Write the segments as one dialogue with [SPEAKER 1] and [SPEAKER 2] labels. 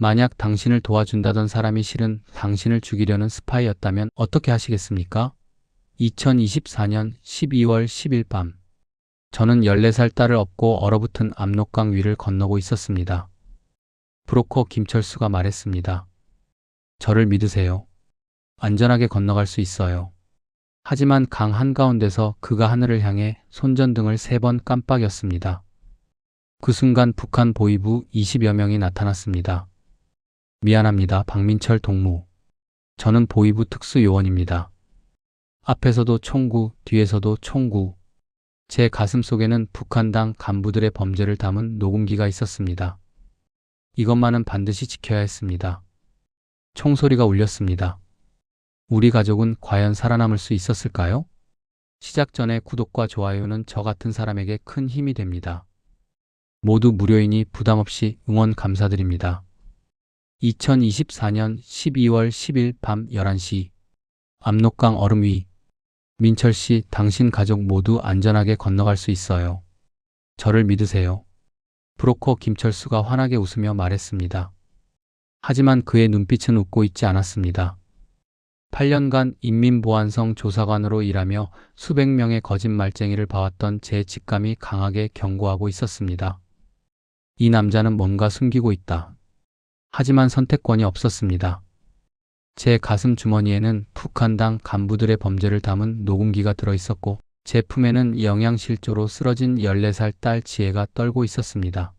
[SPEAKER 1] 만약 당신을 도와준다던 사람이 실은 당신을 죽이려는 스파이였다면 어떻게 하시겠습니까? 2024년 12월 10일 밤, 저는 14살 딸을 업고 얼어붙은 압록강 위를 건너고 있었습니다. 브로커 김철수가 말했습니다. 저를 믿으세요. 안전하게 건너갈 수 있어요. 하지만 강 한가운데서 그가 하늘을 향해 손전등을 3번 깜빡였습니다. 그 순간 북한 보위부 20여 명이 나타났습니다. 미안합니다, 박민철 동무. 저는 보위부 특수요원입니다. 앞에서도 총구, 뒤에서도 총구. 제 가슴 속에는 북한당 간부들의 범죄를 담은 녹음기가 있었습니다. 이것만은 반드시 지켜야 했습니다. 총소리가 울렸습니다. 우리 가족은 과연 살아남을 수 있었을까요? 시작 전에 구독과 좋아요는 저 같은 사람에게 큰 힘이 됩니다. 모두 무료이니 부담 없이 응원 감사드립니다. 2024년 12월 10일 밤 11시, 압록강 얼음 위. 민철 씨, 당신 가족 모두 안전하게 건너갈 수 있어요. 저를 믿으세요. 브로커 김철수가 환하게 웃으며 말했습니다. 하지만 그의 눈빛은 웃고 있지 않았습니다. 8년간 인민보안성 조사관으로 일하며 수백 명의 거짓말쟁이를 봐왔던 제 직감이 강하게 경고하고 있었습니다. 이 남자는 뭔가 숨기고 있다. 하지만 선택권이 없었습니다. 제 가슴 주머니에는 북한당 간부들의 범죄를 담은 녹음기가 들어있었고 제 품에는 영양실조로 쓰러진 14살 딸 지혜가 떨고 있었습니다.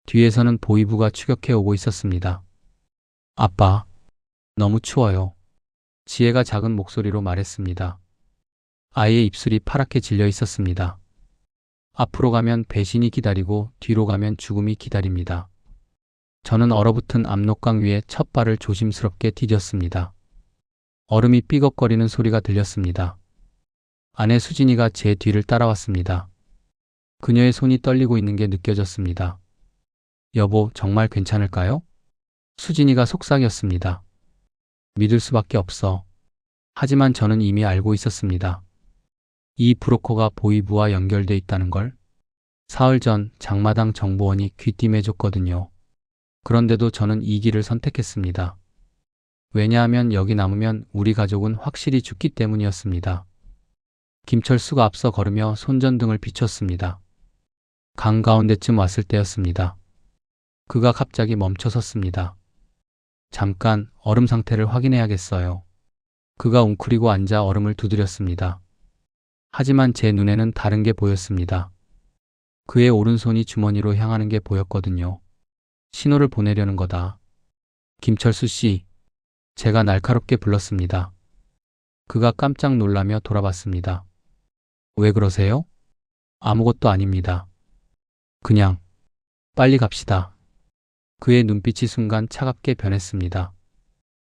[SPEAKER 1] 뒤에서는 보위부가 추격해 오고 있었습니다. 아빠, 너무 추워요. 지혜가 작은 목소리로 말했습니다. 아이의 입술이 파랗게 질려 있었습니다. 앞으로 가면 배신이 기다리고 뒤로 가면 죽음이 기다립니다. 저는 얼어붙은 압록강 위에 첫 발을 조심스럽게 디뎠습니다. 얼음이 삐걱거리는 소리가 들렸습니다. 아내 수진이가 제 뒤를 따라왔습니다. 그녀의 손이 떨리고 있는 게 느껴졌습니다. 여보, 정말 괜찮을까요? 수진이가 속삭였습니다. 믿을 수밖에 없어. 하지만 저는 이미 알고 있었습니다. 이 브로커가 보위부와 연결돼 있다는 걸. 사흘 전 장마당 정보원이 귀띔해줬거든요. 그런데도 저는 이 길을 선택했습니다. 왜냐하면 여기 남으면 우리 가족은 확실히 죽기 때문이었습니다. 김철수가 앞서 걸으며 손전등을 비췄습니다. 강 가운데쯤 왔을 때였습니다. 그가 갑자기 멈춰 섰습니다. 잠깐 얼음 상태를 확인해야겠어요. 그가 웅크리고 앉아 얼음을 두드렸습니다. 하지만 제 눈에는 다른 게 보였습니다. 그의 오른손이 주머니로 향하는 게 보였거든요. 신호를 보내려는 거다. 김철수 씨, 제가 날카롭게 불렀습니다. 그가 깜짝 놀라며 돌아봤습니다. 왜 그러세요? 아무것도 아닙니다. 그냥 빨리 갑시다. 그의 눈빛이 순간 차갑게 변했습니다.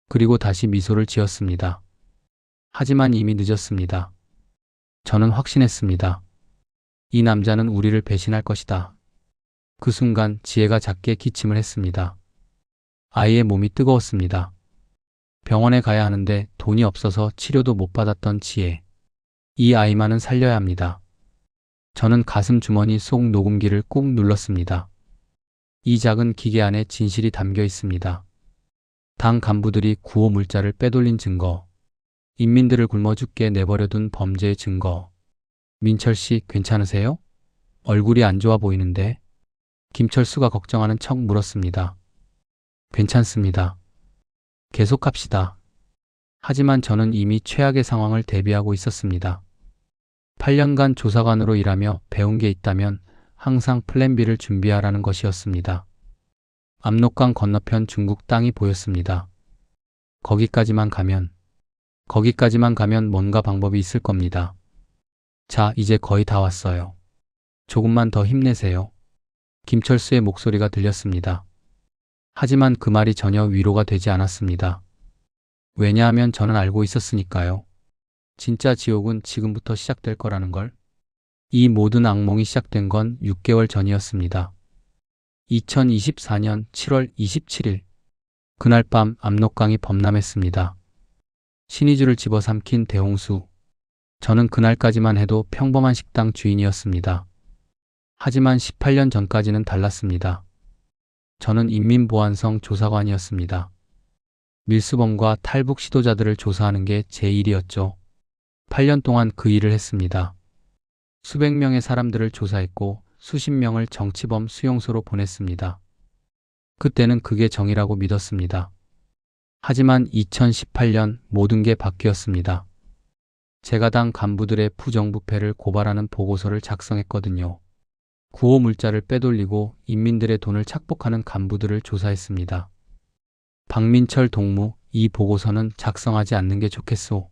[SPEAKER 1] 그리고 다시 미소를 지었습니다. 하지만 이미 늦었습니다. 저는 확신했습니다. 이 남자는 우리를 배신할 것이다. 그 순간 지혜가 작게 기침을 했습니다. 아이의 몸이 뜨거웠습니다. 병원에 가야 하는데 돈이 없어서 치료도 못 받았던 지혜. 이 아이만은 살려야 합니다. 저는 가슴 주머니 속 녹음기를 꾹 눌렀습니다. 이 작은 기계 안에 진실이 담겨 있습니다. 당 간부들이 구호 물자를 빼돌린 증거, 인민들을 굶어 죽게 내버려둔 범죄의 증거. 민철 씨, 괜찮으세요? 얼굴이 안 좋아 보이는데. 김철수가 걱정하는 척 물었습니다. 괜찮습니다. 계속합시다. 하지만 저는 이미 최악의 상황을 대비하고 있었습니다. 8년간 조사관으로 일하며 배운 게 있다면 항상 플랜 B를 준비하라는 것이었습니다. 압록강 건너편 중국 땅이 보였습니다. 거기까지만 가면 뭔가 방법이 있을 겁니다. 자, 이제 거의 다 왔어요. 조금만 더 힘내세요. 김철수의 목소리가 들렸습니다. 하지만 그 말이 전혀 위로가 되지 않았습니다. 왜냐하면 저는 알고 있었으니까요. 진짜 지옥은 지금부터 시작될 거라는 걸. 이 모든 악몽이 시작된 건 6개월 전이었습니다. 2024년 7월 27일. 그날 밤 압록강이 범람했습니다. 신의주를 집어삼킨 대홍수. 저는 그날까지만 해도 평범한 식당 주인이었습니다. 하지만 18년 전까지는 달랐습니다. 저는 인민보안성 조사관이었습니다. 밀수범과 탈북 시도자들을 조사하는 게 제 일이었죠. 8년 동안 그 일을 했습니다. 수백 명의 사람들을 조사했고 수십 명을 정치범 수용소로 보냈습니다. 그때는 그게 정의라고 믿었습니다. 하지만 2018년 모든 게 바뀌었습니다. 제가 당 간부들의 부정부패를 고발하는 보고서를 작성했거든요. 구호 물자를 빼돌리고 인민들의 돈을 착복하는 간부들을 조사했습니다. 박민철 동무, 이 보고서는 작성하지 않는 게 좋겠소.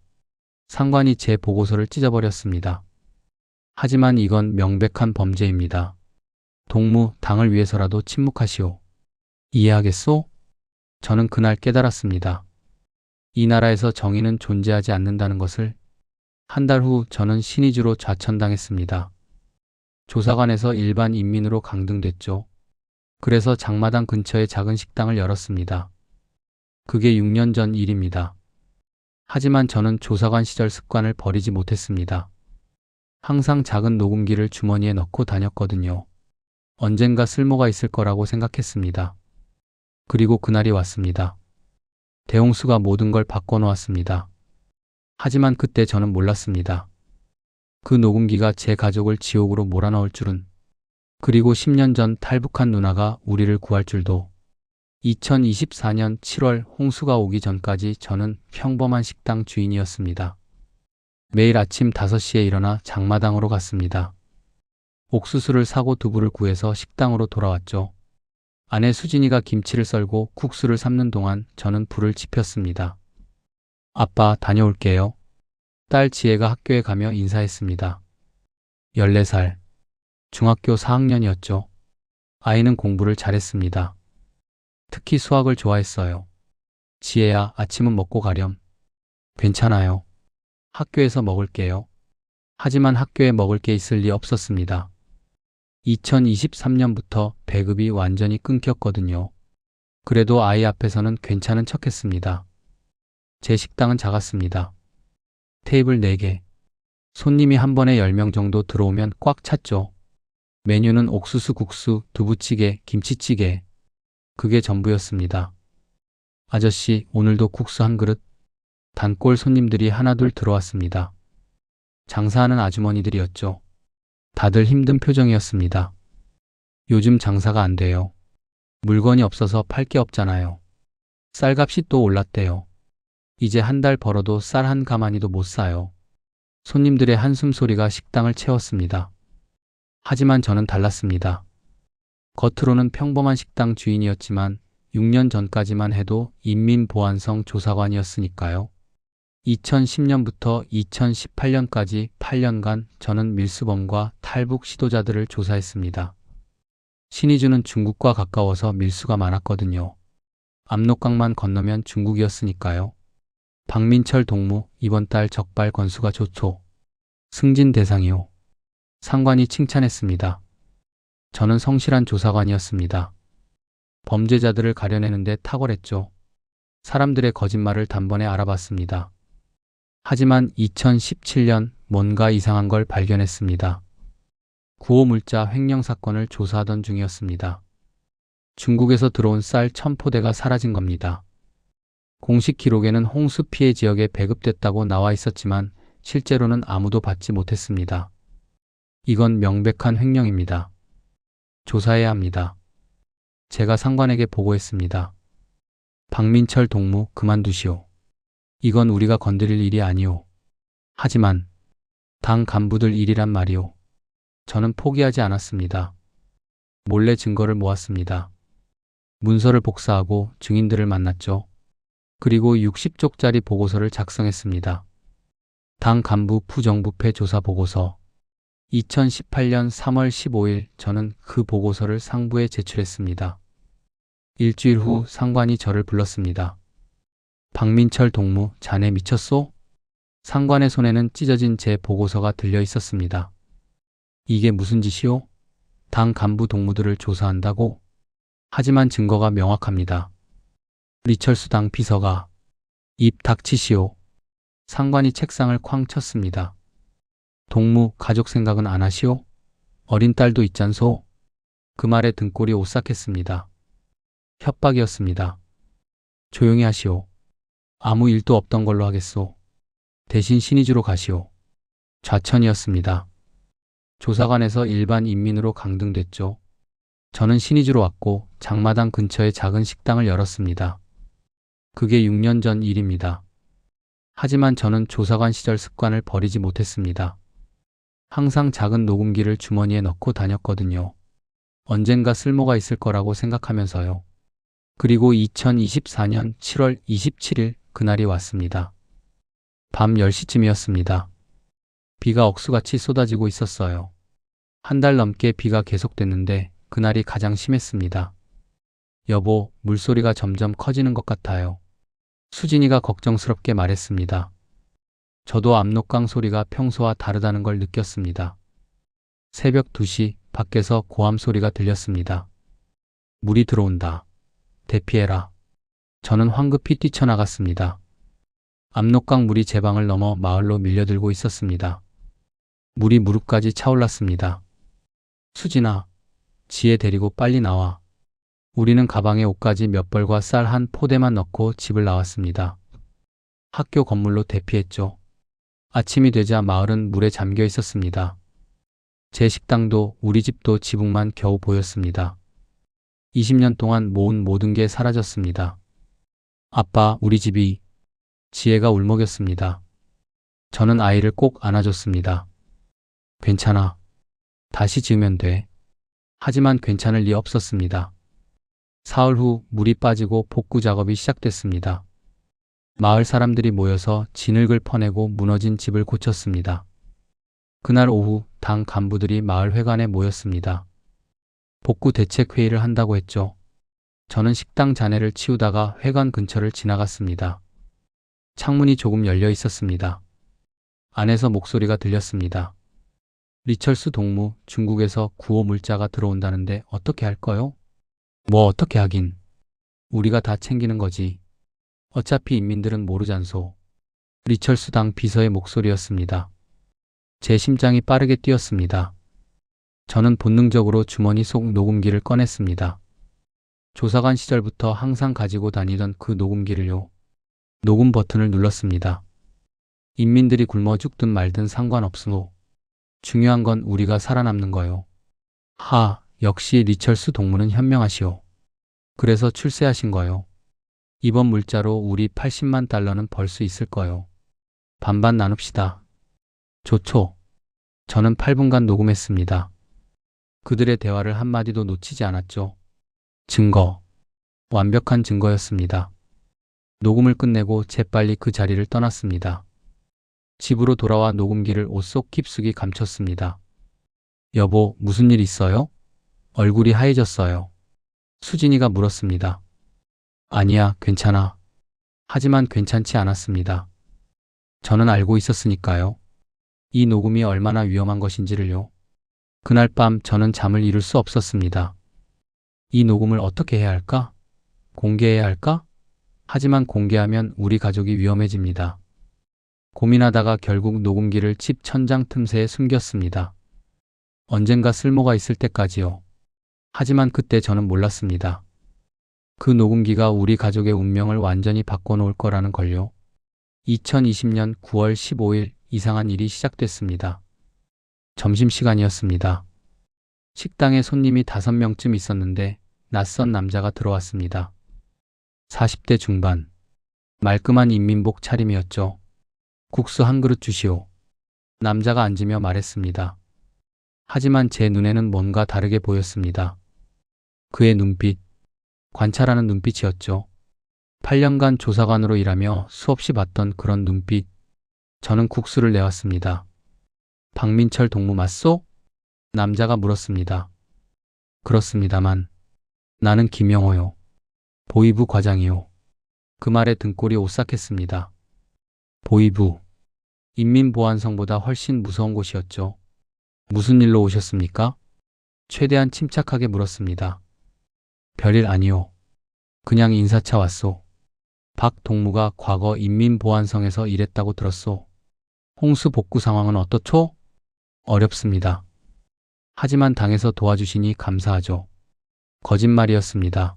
[SPEAKER 1] 상관이 제 보고서를 찢어버렸습니다. 하지만 이건 명백한 범죄입니다. 동무, 당을 위해서라도 침묵하시오. 이해하겠소? 저는 그날 깨달았습니다. 이 나라에서 정의는 존재하지 않는다는 것을. 한 달 후 저는 신의주로 좌천당했습니다. 조사관에서 일반 인민으로 강등됐죠. 그래서 장마당 근처에 작은 식당을 열었습니다. 그게 6년 전 일입니다. 하지만 저는 조사관 시절 습관을 버리지 못했습니다. 항상 작은 녹음기를 주머니에 넣고 다녔거든요. 언젠가 쓸모가 있을 거라고 생각했습니다. 그리고 그날이 왔습니다. 대홍수가 모든 걸 바꿔놓았습니다. 하지만 그때 저는 몰랐습니다. 그 녹음기가 제 가족을 지옥으로 몰아넣을 줄은. 그리고 10년 전 탈북한 누나가 우리를 구할 줄도. 2024년 7월 홍수가 오기 전까지 저는 평범한 식당 주인이었습니다. 매일 아침 5시에 일어나 장마당으로 갔습니다. 옥수수를 사고 두부를 구해서 식당으로 돌아왔죠. 아내 수진이가 김치를 썰고 국수를 삶는 동안 저는 불을 지폈습니다. 아빠, 다녀올게요. 딸 지혜가 학교에 가며 인사했습니다. 14살. 중학교 4학년이었죠. 아이는 공부를 잘했습니다. 특히 수학을 좋아했어요. 지혜야, 아침은 먹고 가렴. 괜찮아요. 학교에서 먹을게요. 하지만 학교에 먹을 게 있을 리 없었습니다. 2023년부터 배급이 완전히 끊겼거든요. 그래도 아이 앞에서는 괜찮은 척 했습니다. 제 식당은 작았습니다. 테이블 4개. 손님이 한 번에 10명 정도 들어오면 꽉 찼죠. 메뉴는 옥수수 국수, 두부찌개, 김치찌개. 그게 전부였습니다. 아저씨, 오늘도 국수 한 그릇? 단골 손님들이 하나둘 들어왔습니다. 장사하는 아주머니들이었죠. 다들 힘든 표정이었습니다. 요즘 장사가 안 돼요. 물건이 없어서 팔 게 없잖아요. 쌀값이 또 올랐대요. 이제 한 달 벌어도 쌀 한 가마니도 못 사요. 손님들의 한숨 소리가 식당을 채웠습니다. 하지만 저는 달랐습니다. 겉으로는 평범한 식당 주인이었지만 6년 전까지만 해도 인민보안성 조사관이었으니까요. 2010년부터 2018년까지 8년간 저는 밀수범과 탈북 시도자들을 조사했습니다. 신의주는 중국과 가까워서 밀수가 많았거든요. 압록강만 건너면 중국이었으니까요. 박민철 동무, 이번 달 적발 건수가 좋소. 승진 대상이요. 상관이 칭찬했습니다. 저는 성실한 조사관이었습니다. 범죄자들을 가려내는데 탁월했죠. 사람들의 거짓말을 단번에 알아봤습니다. 하지만 2017년 뭔가 이상한 걸 발견했습니다. 구호 물자 횡령 사건을 조사하던 중이었습니다. 중국에서 들어온 쌀 1000포대가 사라진 겁니다. 공식 기록에는 홍수 피해 지역에 배급됐다고 나와 있었지만 실제로는 아무도 받지 못했습니다. 이건 명백한 횡령입니다. 조사해야 합니다. 제가 상관에게 보고했습니다. 박민철 동무, 그만두시오. 이건 우리가 건드릴 일이 아니오. 하지만 당 간부들 일이란 말이오. 저는 포기하지 않았습니다. 몰래 증거를 모았습니다. 문서를 복사하고 증인들을 만났죠. 그리고 60쪽짜리 보고서를 작성했습니다. 당 간부 부정부패 조사 보고서. 2018년 3월 15일 저는 그 보고서를 상부에 제출했습니다. 일주일 후 상관이 저를 불렀습니다. 박민철 동무, 자네 미쳤소? 상관의 손에는 찢어진 제 보고서가 들려 있었습니다. 이게 무슨 짓이오? 당 간부 동무들을 조사한다고? 하지만 증거가 명확합니다. 리철수 당 비서가. 입 닥치시오. 상관이 책상을 쾅 쳤습니다. 동무, 가족 생각은 안 하시오? 어린 딸도 있잖소? 그 말에 등골이 오싹했습니다. 협박이었습니다. 조용히 하시오. 아무 일도 없던 걸로 하겠소. 대신 신의주로 가시오. 좌천이었습니다. 조사관에서 일반 인민으로 강등됐죠. 저는 신의주로 왔고 장마당 근처에 작은 식당을 열었습니다. 그게 6년 전 일입니다. 하지만 저는 조사관 시절 습관을 버리지 못했습니다. 항상 작은 녹음기를 주머니에 넣고 다녔거든요. 언젠가 쓸모가 있을 거라고 생각하면서요. 그리고 2024년 7월 27일 그날이 왔습니다. 밤 10시쯤이었습니다. 비가 억수같이 쏟아지고 있었어요. 한 달 넘게 비가 계속됐는데 그날이 가장 심했습니다. 여보, 물소리가 점점 커지는 것 같아요. 수진이가 걱정스럽게 말했습니다. 저도 압록강 소리가 평소와 다르다는 걸 느꼈습니다. 새벽 2시 밖에서 고함 소리가 들렸습니다. 물이 들어온다. 대피해라. 저는 황급히 뛰쳐나갔습니다. 압록강 물이 제 방을 넘어 마을로 밀려들고 있었습니다. 물이 무릎까지 차올랐습니다. 수진아, 지혜 데리고 빨리 나와. 우리는 가방에 옷가지 몇 벌과 쌀 한 포대만 넣고 집을 나왔습니다. 학교 건물로 대피했죠. 아침이 되자 마을은 물에 잠겨 있었습니다. 제 식당도 우리 집도 지붕만 겨우 보였습니다. 20년 동안 모은 모든 게 사라졌습니다. 아빠, 우리 집이... 지혜가 울먹였습니다. 저는 아이를 꼭 안아줬습니다. 괜찮아. 다시 지으면 돼. 하지만 괜찮을 리 없었습니다. 사흘 후 물이 빠지고 복구 작업이 시작됐습니다. 마을 사람들이 모여서 진흙을 퍼내고 무너진 집을 고쳤습니다. 그날 오후 당 간부들이 마을 회관에 모였습니다. 복구 대책 회의를 한다고 했죠. 저는 식당 잔해를 치우다가 회관 근처를 지나갔습니다. 창문이 조금 열려 있었습니다. 안에서 목소리가 들렸습니다. 리철수 동무, 중국에서 구호 물자가 들어온다는데 어떻게 할 거요? 뭐 어떻게 하긴. 우리가 다 챙기는 거지. 어차피 인민들은 모르잖소. 리철수 당 비서의 목소리였습니다. 제 심장이 빠르게 뛰었습니다. 저는 본능적으로 주머니 속 녹음기를 꺼냈습니다. 조사관 시절부터 항상 가지고 다니던 그 녹음기를요. 녹음 버튼을 눌렀습니다. 인민들이 굶어 죽든 말든 상관없으오. 중요한 건 우리가 살아남는 거요. 역시 리철수 동무는 현명하시오. 그래서 출세하신 거요. 이번 물자로 우리 80만 달러는 벌 수 있을 거요. 반반 나눕시다. 좋죠. 저는 8분간 녹음했습니다. 그들의 대화를 한마디도 놓치지 않았죠. 증거. 완벽한 증거였습니다. 녹음을 끝내고 재빨리 그 자리를 떠났습니다. 집으로 돌아와 녹음기를 옷 속 깊숙이 감췄습니다. 여보, 무슨 일 있어요? 얼굴이 하얘졌어요. 수진이가 물었습니다. 아니야, 괜찮아. 하지만 괜찮지 않았습니다. 저는 알고 있었으니까요. 이 녹음이 얼마나 위험한 것인지를요. 그날 밤 저는 잠을 이룰 수 없었습니다. 이 녹음을 어떻게 해야 할까? 공개해야 할까? 하지만 공개하면 우리 가족이 위험해집니다. 고민하다가 결국 녹음기를 집 천장 틈새에 숨겼습니다. 언젠가 쓸모가 있을 때까지요. 하지만 그때 저는 몰랐습니다. 그 녹음기가 우리 가족의 운명을 완전히 바꿔놓을 거라는 걸요. 2020년 9월 15일 이상한 일이 시작됐습니다. 점심시간이었습니다. 식당에 손님이 5명쯤 있었는데 낯선 남자가 들어왔습니다. 40대 중반. 말끔한 인민복 차림이었죠. 국수 한 그릇 주시오. 남자가 앉으며 말했습니다. 하지만 제 눈에는 뭔가 다르게 보였습니다. 그의 눈빛, 관찰하는 눈빛이었죠. 8년간 조사관으로 일하며 수없이 봤던 그런 눈빛. 저는 국수를 내왔습니다. 박민철 동무 맞소? 남자가 물었습니다. 그렇습니다만 나는 김영호요. 보이부 과장이요. 그 말에 등골이 오싹했습니다. 보이부. 인민보안성보다 훨씬 무서운 곳이었죠. 무슨 일로 오셨습니까? 최대한 침착하게 물었습니다. 별일 아니요. 그냥 인사차 왔소. 박 동무가 과거 인민보안성에서 일했다고 들었소. 홍수 복구 상황은 어떻죠? 어렵습니다. 하지만 당에서 도와주시니 감사하죠. 거짓말이었습니다.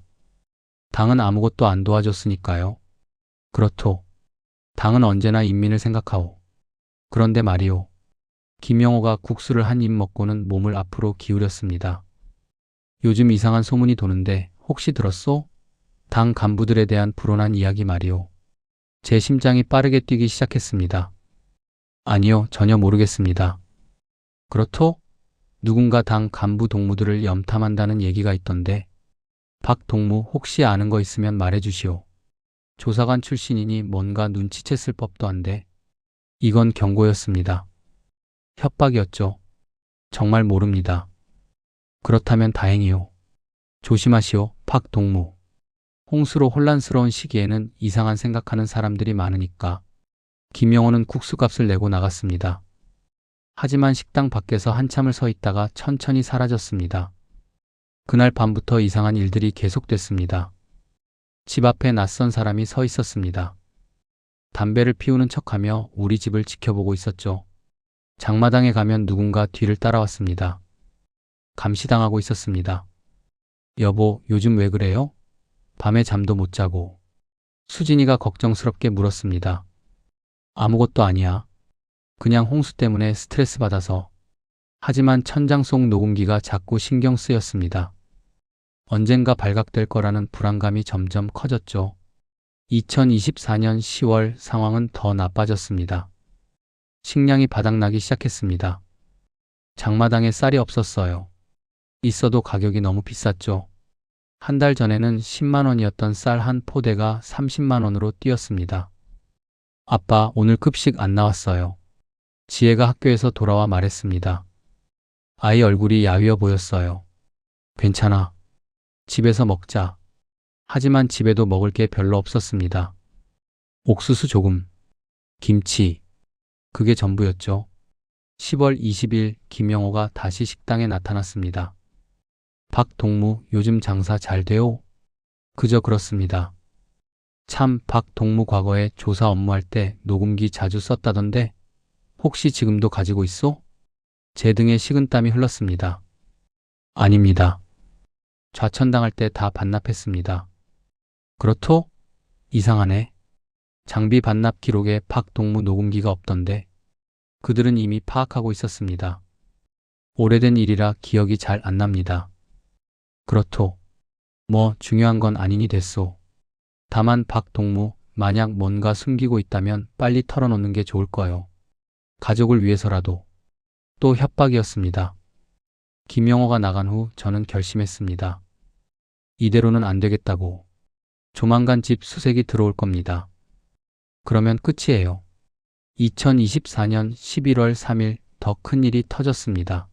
[SPEAKER 1] 당은 아무것도 안 도와줬으니까요. 그렇소. 당은 언제나 인민을 생각하오. 그런데 말이오. 김영호가 국수를 한 입 먹고는 몸을 앞으로 기울였습니다. 요즘 이상한 소문이 도는데 혹시 들었소? 당 간부들에 대한 불온한 이야기 말이오. 제 심장이 빠르게 뛰기 시작했습니다. 아니요, 전혀 모르겠습니다. 그렇소? 누군가 당 간부 동무들을 염탐한다는 얘기가 있던데 박 동무 혹시 아는 거 있으면 말해주시오. 조사관 출신이니 뭔가 눈치챘을 법도 한데 이건 경고였습니다. 협박이었죠. 정말 모릅니다. 그렇다면 다행이요. 조심하시오, 박 동무. 홍수로 혼란스러운 시기에는 이상한 생각하는 사람들이 많으니까. 김영호는 국수값을 내고 나갔습니다. 하지만 식당 밖에서 한참을 서 있다가 천천히 사라졌습니다. 그날 밤부터 이상한 일들이 계속됐습니다. 집 앞에 낯선 사람이 서 있었습니다. 담배를 피우는 척하며 우리 집을 지켜보고 있었죠. 장마당에 가면 누군가 뒤를 따라왔습니다. 감시당하고 있었습니다. 여보, 요즘 왜 그래요? 밤에 잠도 못 자고. 수진이가 걱정스럽게 물었습니다. 아무것도 아니야. 그냥 홍수 때문에 스트레스 받아서. 하지만 천장 속 녹음기가 자꾸 신경 쓰였습니다. 언젠가 발각될 거라는 불안감이 점점 커졌죠. 2024년 10월 상황은 더 나빠졌습니다. 식량이 바닥나기 시작했습니다. 장마당에 쌀이 없었어요. 있어도 가격이 너무 비쌌죠. 한 달 전에는 10만 원이었던 쌀 한 포대가 30만 원으로 뛰었습니다. 아빠, 오늘 급식 안 나왔어요. 지혜가 학교에서 돌아와 말했습니다. 아이 얼굴이 야위어 보였어요. 괜찮아. 집에서 먹자. 하지만 집에도 먹을 게 별로 없었습니다. 옥수수 조금, 김치, 그게 전부였죠. 10월 20일 김영호가 다시 식당에 나타났습니다. 박 동무, 요즘 장사 잘 돼요? 그저 그렇습니다. 참, 박 동무 과거에 조사 업무할 때 녹음기 자주 썼다던데 혹시 지금도 가지고 있어? 제 등에 식은땀이 흘렀습니다. 아닙니다. 좌천당할 때 다 반납했습니다. 그렇소? 이상하네. 장비 반납 기록에 박 동무 녹음기가 없던데 그들은 이미 파악하고 있었습니다. 오래된 일이라 기억이 잘 안 납니다. 그렇소. 뭐 중요한 건 아니니 됐소. 다만 박 동무, 만약 뭔가 숨기고 있다면 빨리 털어놓는 게 좋을 거요. 가족을 위해서라도. 또 협박이었습니다. 김영호가 나간 후 저는 결심했습니다. 이대로는 안 되겠다고. 조만간 집 수색이 들어올 겁니다. 그러면 끝이에요. 2024년 11월 3일 더 큰 일이 터졌습니다.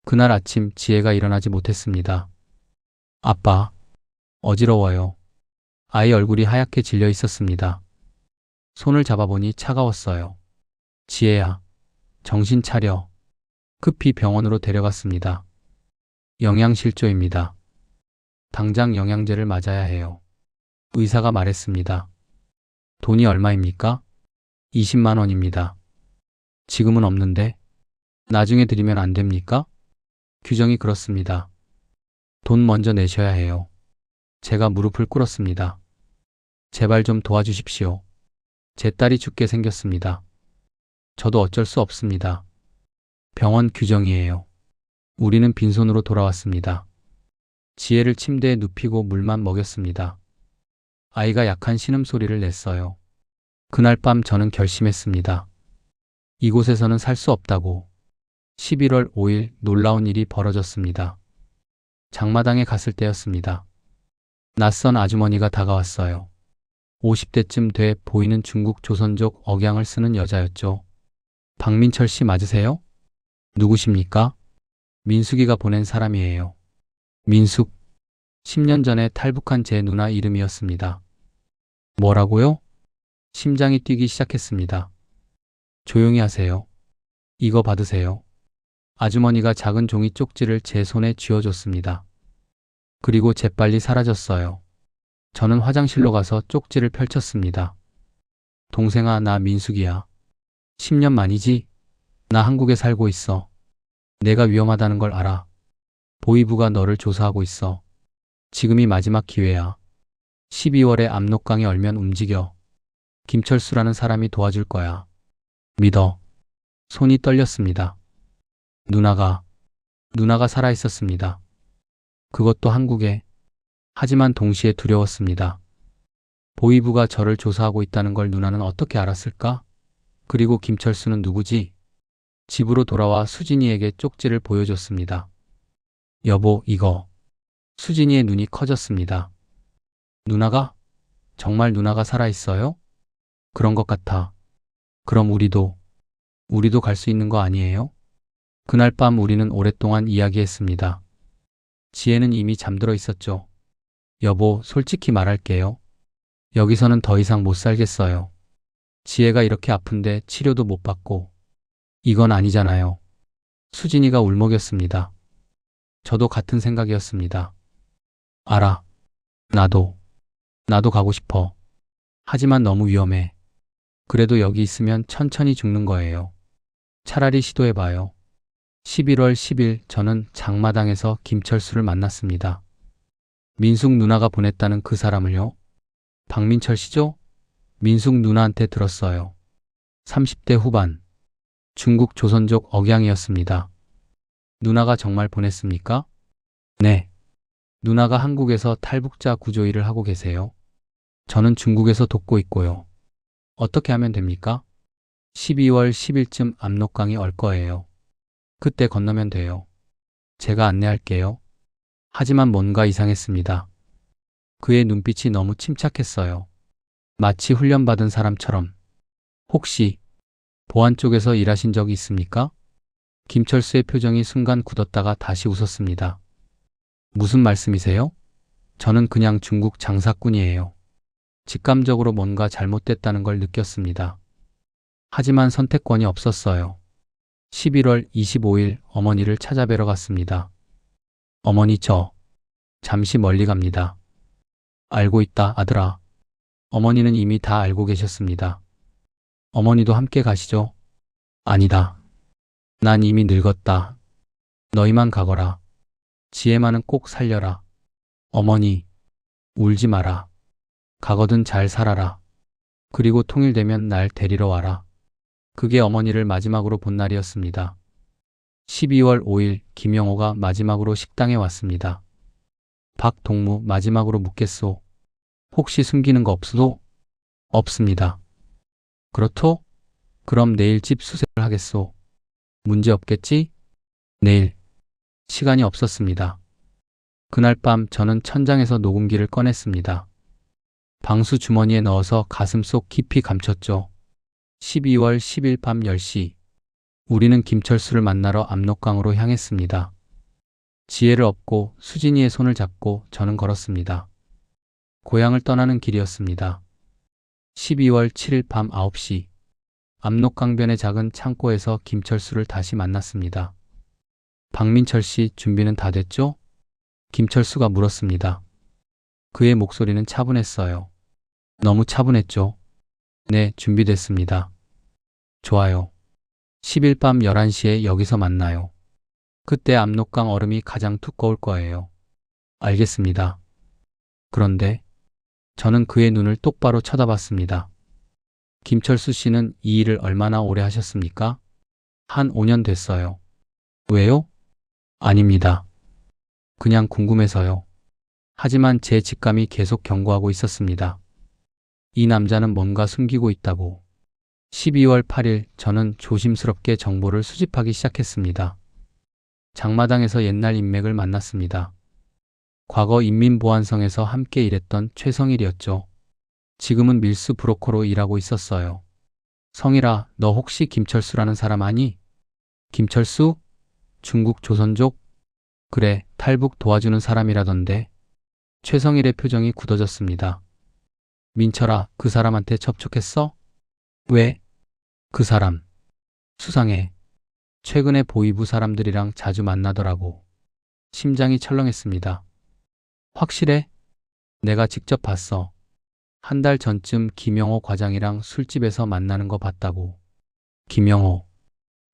[SPEAKER 1] 그날 아침 지혜가 일어나지 못했습니다. 아빠, 어지러워요. 아이 얼굴이 하얗게 질려 있었습니다. 손을 잡아보니 차가웠어요. 지혜야, 정신 차려. 급히 병원으로 데려갔습니다. 영양실조입니다. 당장 영양제를 맞아야 해요. 의사가 말했습니다. 돈이 얼마입니까? 20만 원입니다. 지금은 없는데 나중에 드리면 안 됩니까? 규정이 그렇습니다. 돈 먼저 내셔야 해요. 제가 무릎을 꿇었습니다. 제발 좀 도와주십시오. 제 딸이 죽게 생겼습니다. 저도 어쩔 수 없습니다. 병원 규정이에요. 우리는 빈손으로 돌아왔습니다. 지혜를 침대에 눕히고 물만 먹였습니다. 아이가 약한 신음소리를 냈어요. 그날 밤 저는 결심했습니다. 이곳에서는 살 수 없다고. 11월 5일 놀라운 일이 벌어졌습니다. 장마당에 갔을 때였습니다. 낯선 아주머니가 다가왔어요. 50대쯤 돼 보이는 중국 조선족 억양을 쓰는 여자였죠. 박민철 씨 맞으세요? 누구십니까? 민숙이가 보낸 사람이에요. 민숙. 10년 전에 탈북한 제 누나 이름이었습니다. 뭐라고요? 심장이 뛰기 시작했습니다. 조용히 하세요. 이거 받으세요. 아주머니가 작은 종이 쪽지를 제 손에 쥐어줬습니다. 그리고 재빨리 사라졌어요. 저는 화장실로 가서 쪽지를 펼쳤습니다. 동생아, 나 민숙이야. 10년 만이지? 나 한국에 살고 있어. 내가 위험하다는 걸 알아. 보이부가 너를 조사하고 있어. 지금이 마지막 기회야. 12월에 압록강이 얼면 움직여. 김철수라는 사람이 도와줄 거야. 믿어. 손이 떨렸습니다. 누나가 살아있었습니다. 그것도 한국에. 하지만 동시에 두려웠습니다. 보이부가 저를 조사하고 있다는 걸 누나는 어떻게 알았을까? 그리고 김철수는 누구지? 집으로 돌아와 수진이에게 쪽지를 보여줬습니다. 여보, 이거. 수진이의 눈이 커졌습니다. 누나가? 정말 누나가 살아있어요? 그런 것 같아. 그럼 우리도 갈 수 있는 거 아니에요? 그날 밤 우리는 오랫동안 이야기했습니다. 지혜는 이미 잠들어 있었죠. 여보, 솔직히 말할게요. 여기서는 더 이상 못 살겠어요. 지혜가 이렇게 아픈데 치료도 못 받고. 이건 아니잖아요. 수진이가 울먹였습니다. 저도 같은 생각이었습니다. 알아. 나도 가고 싶어. 하지만 너무 위험해. 그래도 여기 있으면 천천히 죽는 거예요. 차라리 시도해봐요. 11월 10일 저는 장마당에서 김철수를 만났습니다. 민숙 누나가 보냈다는 그 사람을요? 박민철 씨죠? 민숙 누나한테 들었어요. 30대 후반. 중국 조선족 억양이었습니다. 누나가 정말 보냈습니까? 네. 누나가 한국에서 탈북자 구조 일을 하고 계세요. 저는 중국에서 돕고 있고요. 어떻게 하면 됩니까? 12월 10일쯤 압록강이 얼 거예요. 그때 건너면 돼요. 제가 안내할게요. 하지만 뭔가 이상했습니다. 그의 눈빛이 너무 침착했어요. 마치 훈련받은 사람처럼. 혹시 보안 쪽에서 일하신 적이 있습니까? 김철수의 표정이 순간 굳었다가 다시 웃었습니다. 무슨 말씀이세요? 저는 그냥 중국 장사꾼이에요. 직감적으로 뭔가 잘못됐다는 걸 느꼈습니다. 하지만 선택권이 없었어요. 11월 25일 어머니를 찾아뵈러 갔습니다. 어머니, 저 잠시 멀리 갑니다. 알고 있다, 아들아. 어머니는 이미 다 알고 계셨습니다. 어머니도 함께 가시죠. 아니다. 난 이미 늙었다. 너희만 가거라. 지혜만은 꼭 살려라. 어머니, 울지 마라. 가거든 잘 살아라. 그리고 통일되면 날 데리러 와라. 그게 어머니를 마지막으로 본 날이었습니다. 12월 5일 김영호가 마지막으로 식당에 왔습니다. 박동무, 마지막으로 묻겠소. 혹시 숨기는 거 없소? 없습니다. 그렇소? 그럼 내일 집 수색을 하겠소. 문제 없겠지? 내일. 시간이 없었습니다. 그날 밤 저는 천장에서 녹음기를 꺼냈습니다. 방수 주머니에 넣어서 가슴 속 깊이 감췄죠. 12월 10일 밤 10시. 우리는 김철수를 만나러 압록강으로 향했습니다. 지혜를 업고 수진이의 손을 잡고 저는 걸었습니다. 고향을 떠나는 길이었습니다. 12월 7일 밤 9시. 압록강변의 작은 창고에서 김철수를 다시 만났습니다. 박민철 씨, 준비는 다 됐죠? 김철수가 물었습니다. 그의 목소리는 차분했어요. 너무 차분했죠? 네, 준비됐습니다. 좋아요. 10일 밤 11시에 여기서 만나요. 그때 압록강 얼음이 가장 두꺼울 거예요. 알겠습니다. 그런데 저는 그의 눈을 똑바로 쳐다봤습니다. 김철수 씨는 이 일을 얼마나 오래 하셨습니까? 한 5년 됐어요. 왜요? 아닙니다. 그냥 궁금해서요. 하지만 제 직감이 계속 경고하고 있었습니다. 이 남자는 뭔가 숨기고 있다고. 12월 8일 저는 조심스럽게 정보를 수집하기 시작했습니다. 장마당에서 옛날 인맥을 만났습니다. 과거 인민보안성에서 함께 일했던 최성일이었죠. 지금은 밀수 브로커로 일하고 있었어요. 성일아, 너 혹시 김철수라는 사람 아니? 김철수? 중국 조선족? 그래, 탈북 도와주는 사람이라던데. 최성일의 표정이 굳어졌습니다. 민철아, 그 사람한테 접촉했어? 왜? 그 사람. 수상해. 최근에 보이부 사람들이랑 자주 만나더라고. 심장이 철렁했습니다. 확실해? 내가 직접 봤어. 한 달 전쯤 김영호 과장이랑 술집에서 만나는 거 봤다고. 김영호.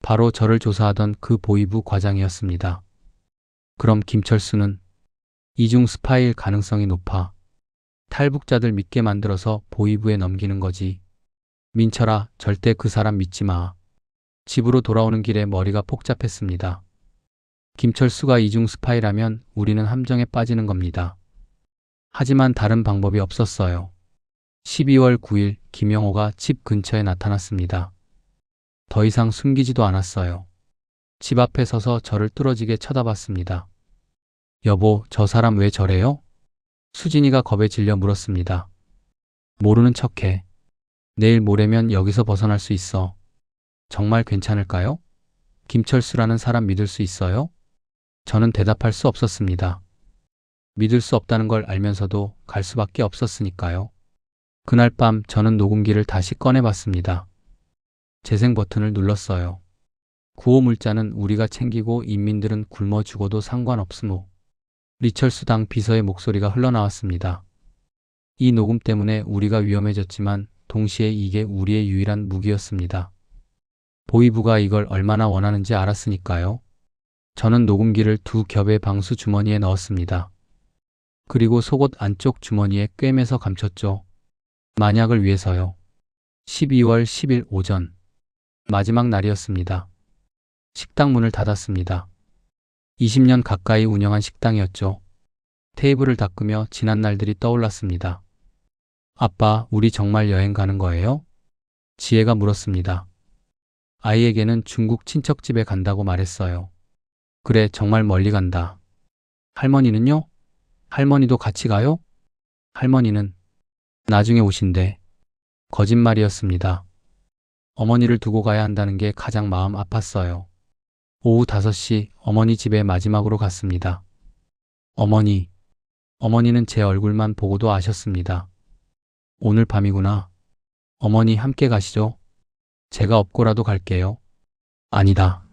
[SPEAKER 1] 바로 저를 조사하던 그 보이부 과장이었습니다. 그럼 김철수는 이중 스파이일 가능성이 높아. 탈북자들 믿게 만들어서 보위부에 넘기는 거지. 민철아, 절대 그 사람 믿지 마. 집으로 돌아오는 길에 머리가 복잡했습니다. 김철수가 이중 스파이라면 우리는 함정에 빠지는 겁니다. 하지만 다른 방법이 없었어요. 12월 9일 김영호가 집 근처에 나타났습니다. 더 이상 숨기지도 않았어요. 집 앞에 서서 저를 뚫어지게 쳐다봤습니다. 여보, 저 사람 왜 저래요? 수진이가 겁에 질려 물었습니다. 모르는 척해. 내일 모레면 여기서 벗어날 수 있어. 정말 괜찮을까요? 김철수라는 사람 믿을 수 있어요? 저는 대답할 수 없었습니다. 믿을 수 없다는 걸 알면서도 갈 수밖에 없었으니까요. 그날 밤 저는 녹음기를 다시 꺼내봤습니다. 재생 버튼을 눌렀어요. 구호 물자는 우리가 챙기고 인민들은 굶어 죽어도 상관없으모. 리철수 당 비서의 목소리가 흘러나왔습니다. 이 녹음 때문에 우리가 위험해졌지만 동시에 이게 우리의 유일한 무기였습니다. 보위부가 이걸 얼마나 원하는지 알았으니까요. 저는 녹음기를 두 겹의 방수 주머니에 넣었습니다. 그리고 속옷 안쪽 주머니에 꿰매서 감췄죠. 만약을 위해서요. 12월 10일 오전. 마지막 날이었습니다. 식당 문을 닫았습니다. 20년 가까이 운영한 식당이었죠. 테이블을 닦으며 지난 날들이 떠올랐습니다. 아빠, 우리 정말 여행 가는 거예요? 지혜가 물었습니다. 아이에게는 중국 친척집에 간다고 말했어요. 그래, 정말 멀리 간다. 할머니는요? 할머니도 같이 가요? 할머니는 나중에 오신대. 거짓말이었습니다. 어머니를 두고 가야 한다는 게 가장 마음 아팠어요. 오후 5시 어머니 집에 마지막으로 갔습니다. 어머니는 제 얼굴만 보고도 아셨습니다. 오늘 밤이구나. 어머니 함께 가시죠. 제가 업고라도 갈게요. 아니다.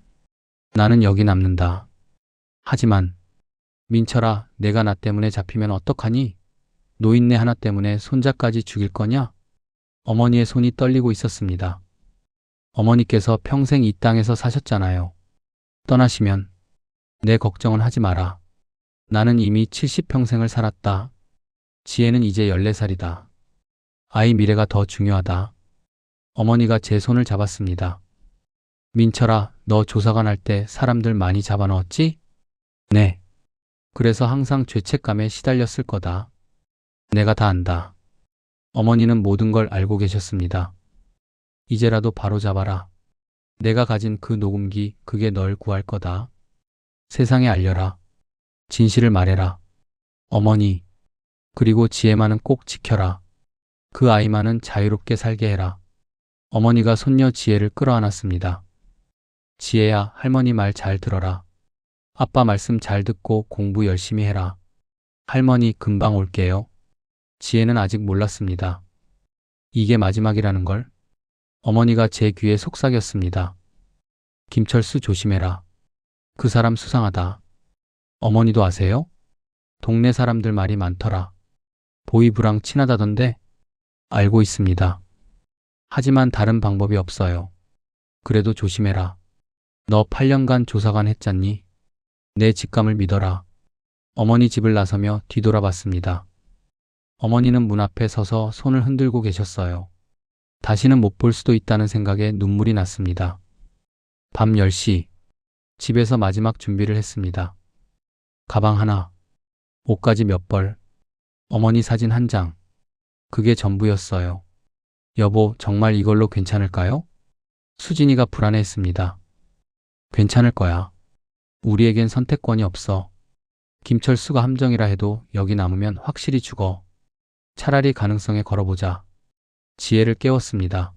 [SPEAKER 1] 나는 여기 남는다. 하지만 민철아, 내가 나 때문에 잡히면 어떡하니? 노인네 하나 때문에 손자까지 죽일 거냐? 어머니의 손이 떨리고 있었습니다. 어머니께서 평생 이 땅에서 사셨잖아요. 떠나시면 내 걱정은 하지 마라. 나는 이미 70평생을 살았다. 지혜는 이제 14살이다. 아이 미래가 더 중요하다. 어머니가 제 손을 잡았습니다. 민철아, 너 조사관 할 때 사람들 많이 잡아넣었지? 네. 그래서 항상 죄책감에 시달렸을 거다. 내가 다 안다. 어머니는 모든 걸 알고 계셨습니다. 이제라도 바로 잡아라. 내가 가진 그 녹음기, 그게 널 구할 거다. 세상에 알려라. 진실을 말해라. 어머니, 그리고 지혜만은 꼭 지켜라. 그 아이만은 자유롭게 살게 해라. 어머니가 손녀 지혜를 끌어안았습니다. 지혜야, 할머니 말 잘 들어라. 아빠 말씀 잘 듣고 공부 열심히 해라. 할머니 금방 올게요. 지혜는 아직 몰랐습니다. 이게 마지막이라는 걸. 어머니가 제 귀에 속삭였습니다. 김철수 조심해라. 그 사람 수상하다. 어머니도 아세요? 동네 사람들 말이 많더라. 보위부랑 친하다던데? 알고 있습니다. 하지만 다른 방법이 없어요. 그래도 조심해라. 너 8년간 조사관 했잖니? 내 직감을 믿어라. 어머니 집을 나서며 뒤돌아봤습니다. 어머니는 문 앞에 서서 손을 흔들고 계셨어요. 다시는 못 볼 수도 있다는 생각에 눈물이 났습니다. 밤 10시. 집에서 마지막 준비를 했습니다. 가방 하나, 옷가지 몇 벌, 어머니 사진 한 장. 그게 전부였어요. 여보, 정말 이걸로 괜찮을까요? 수진이가 불안해했습니다. 괜찮을 거야. 우리에겐 선택권이 없어. 김철수가 함정이라 해도 여기 남으면 확실히 죽어. 차라리 가능성에 걸어보자. 지혜를 깨웠습니다.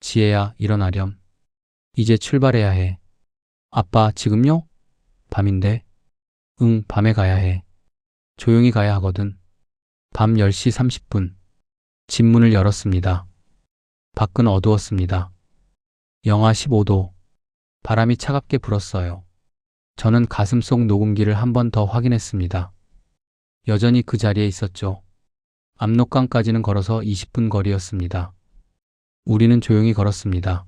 [SPEAKER 1] 지혜야, 일어나렴. 이제 출발해야 해. 아빠, 지금요? 밤인데? 응, 밤에 가야 해. 조용히 가야 하거든. 밤 10시 30분. 집 문을 열었습니다. 밖은 어두웠습니다. 영하 15도. 바람이 차갑게 불었어요. 저는 가슴 속 녹음기를 한 번 더 확인했습니다. 여전히 그 자리에 있었죠. 압록강까지는 걸어서 20분 거리였습니다. 우리는 조용히 걸었습니다.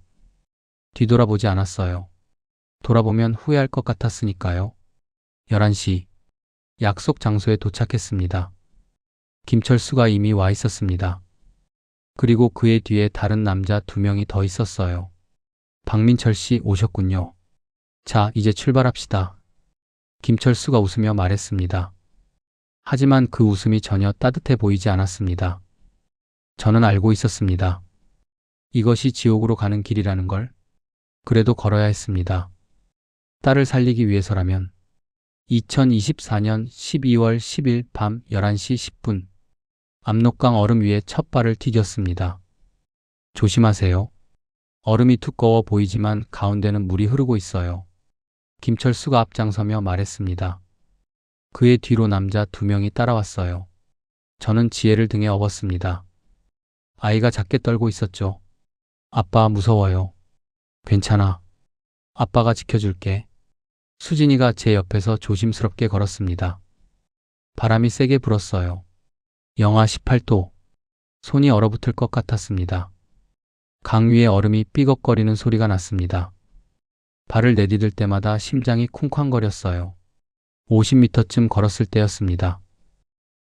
[SPEAKER 1] 뒤돌아보지 않았어요. 돌아보면 후회할 것 같았으니까요. 11시. 약속 장소에 도착했습니다. 김철수가 이미 와 있었습니다. 그리고 그의 뒤에 다른 남자 2명이 더 있었어요. 박민철 씨 오셨군요. 자, 이제 출발합시다. 김철수가 웃으며 말했습니다. 하지만 그 웃음이 전혀 따뜻해 보이지 않았습니다. 저는 알고 있었습니다. 이것이 지옥으로 가는 길이라는 걸. 그래도 걸어야 했습니다. 딸을 살리기 위해서라면. 2024년 12월 10일 밤 11시 10분 압록강 얼음 위에 첫 발을 디뎠습니다. 조심하세요. 얼음이 두꺼워 보이지만 가운데는 물이 흐르고 있어요. 김철수가 앞장서며 말했습니다. 그의 뒤로 남자 2명이 따라왔어요. 저는 지혜를 등에 업었습니다. 아이가 작게 떨고 있었죠. 아빠 무서워요. 괜찮아. 아빠가 지켜줄게. 수진이가 제 옆에서 조심스럽게 걸었습니다. 바람이 세게 불었어요. 영하 18도. 손이 얼어붙을 것 같았습니다. 강 위에 얼음이 삐걱거리는 소리가 났습니다. 발을 내디딜 때마다 심장이 쿵쾅거렸어요. 50m쯤 걸었을 때였습니다.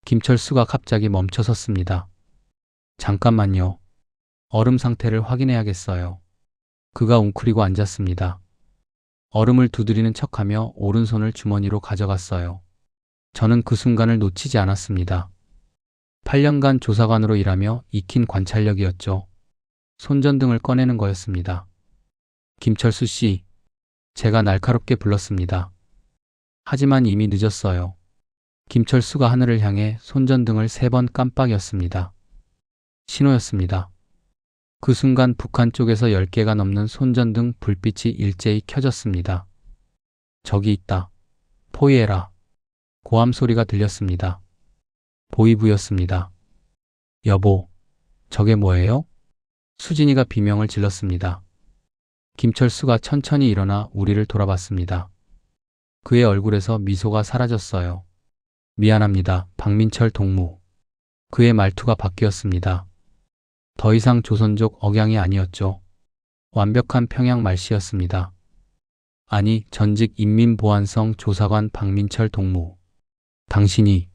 [SPEAKER 1] 김철수가 갑자기 멈춰 섰습니다. 잠깐만요. 얼음 상태를 확인해야겠어요. 그가 웅크리고 앉았습니다. 얼음을 두드리는 척하며 오른손을 주머니로 가져갔어요. 저는 그 순간을 놓치지 않았습니다. 8년간 조사관으로 일하며 익힌 관찰력이었죠. 손전등을 꺼내는 거였습니다. 김철수 씨, 제가 날카롭게 불렀습니다. 하지만 이미 늦었어요. 김철수가 하늘을 향해 손전등을 3번 깜빡였습니다. 신호였습니다. 그 순간 북한 쪽에서 10개가 넘는 손전등 불빛이 일제히 켜졌습니다. 저기 있다. 포위해라. 고함 소리가 들렸습니다. 보이부였습니다. 여보, 저게 뭐예요? 수진이가 비명을 질렀습니다. 김철수가 천천히 일어나 우리를 돌아봤습니다. 그의 얼굴에서 미소가 사라졌어요. 미안합니다, 박민철 동무. 그의 말투가 바뀌었습니다. 더 이상 조선족 억양이 아니었죠. 완벽한 평양 말씨였습니다. 아니, 전직 인민보안성 조사관 박민철 동무. 당신이.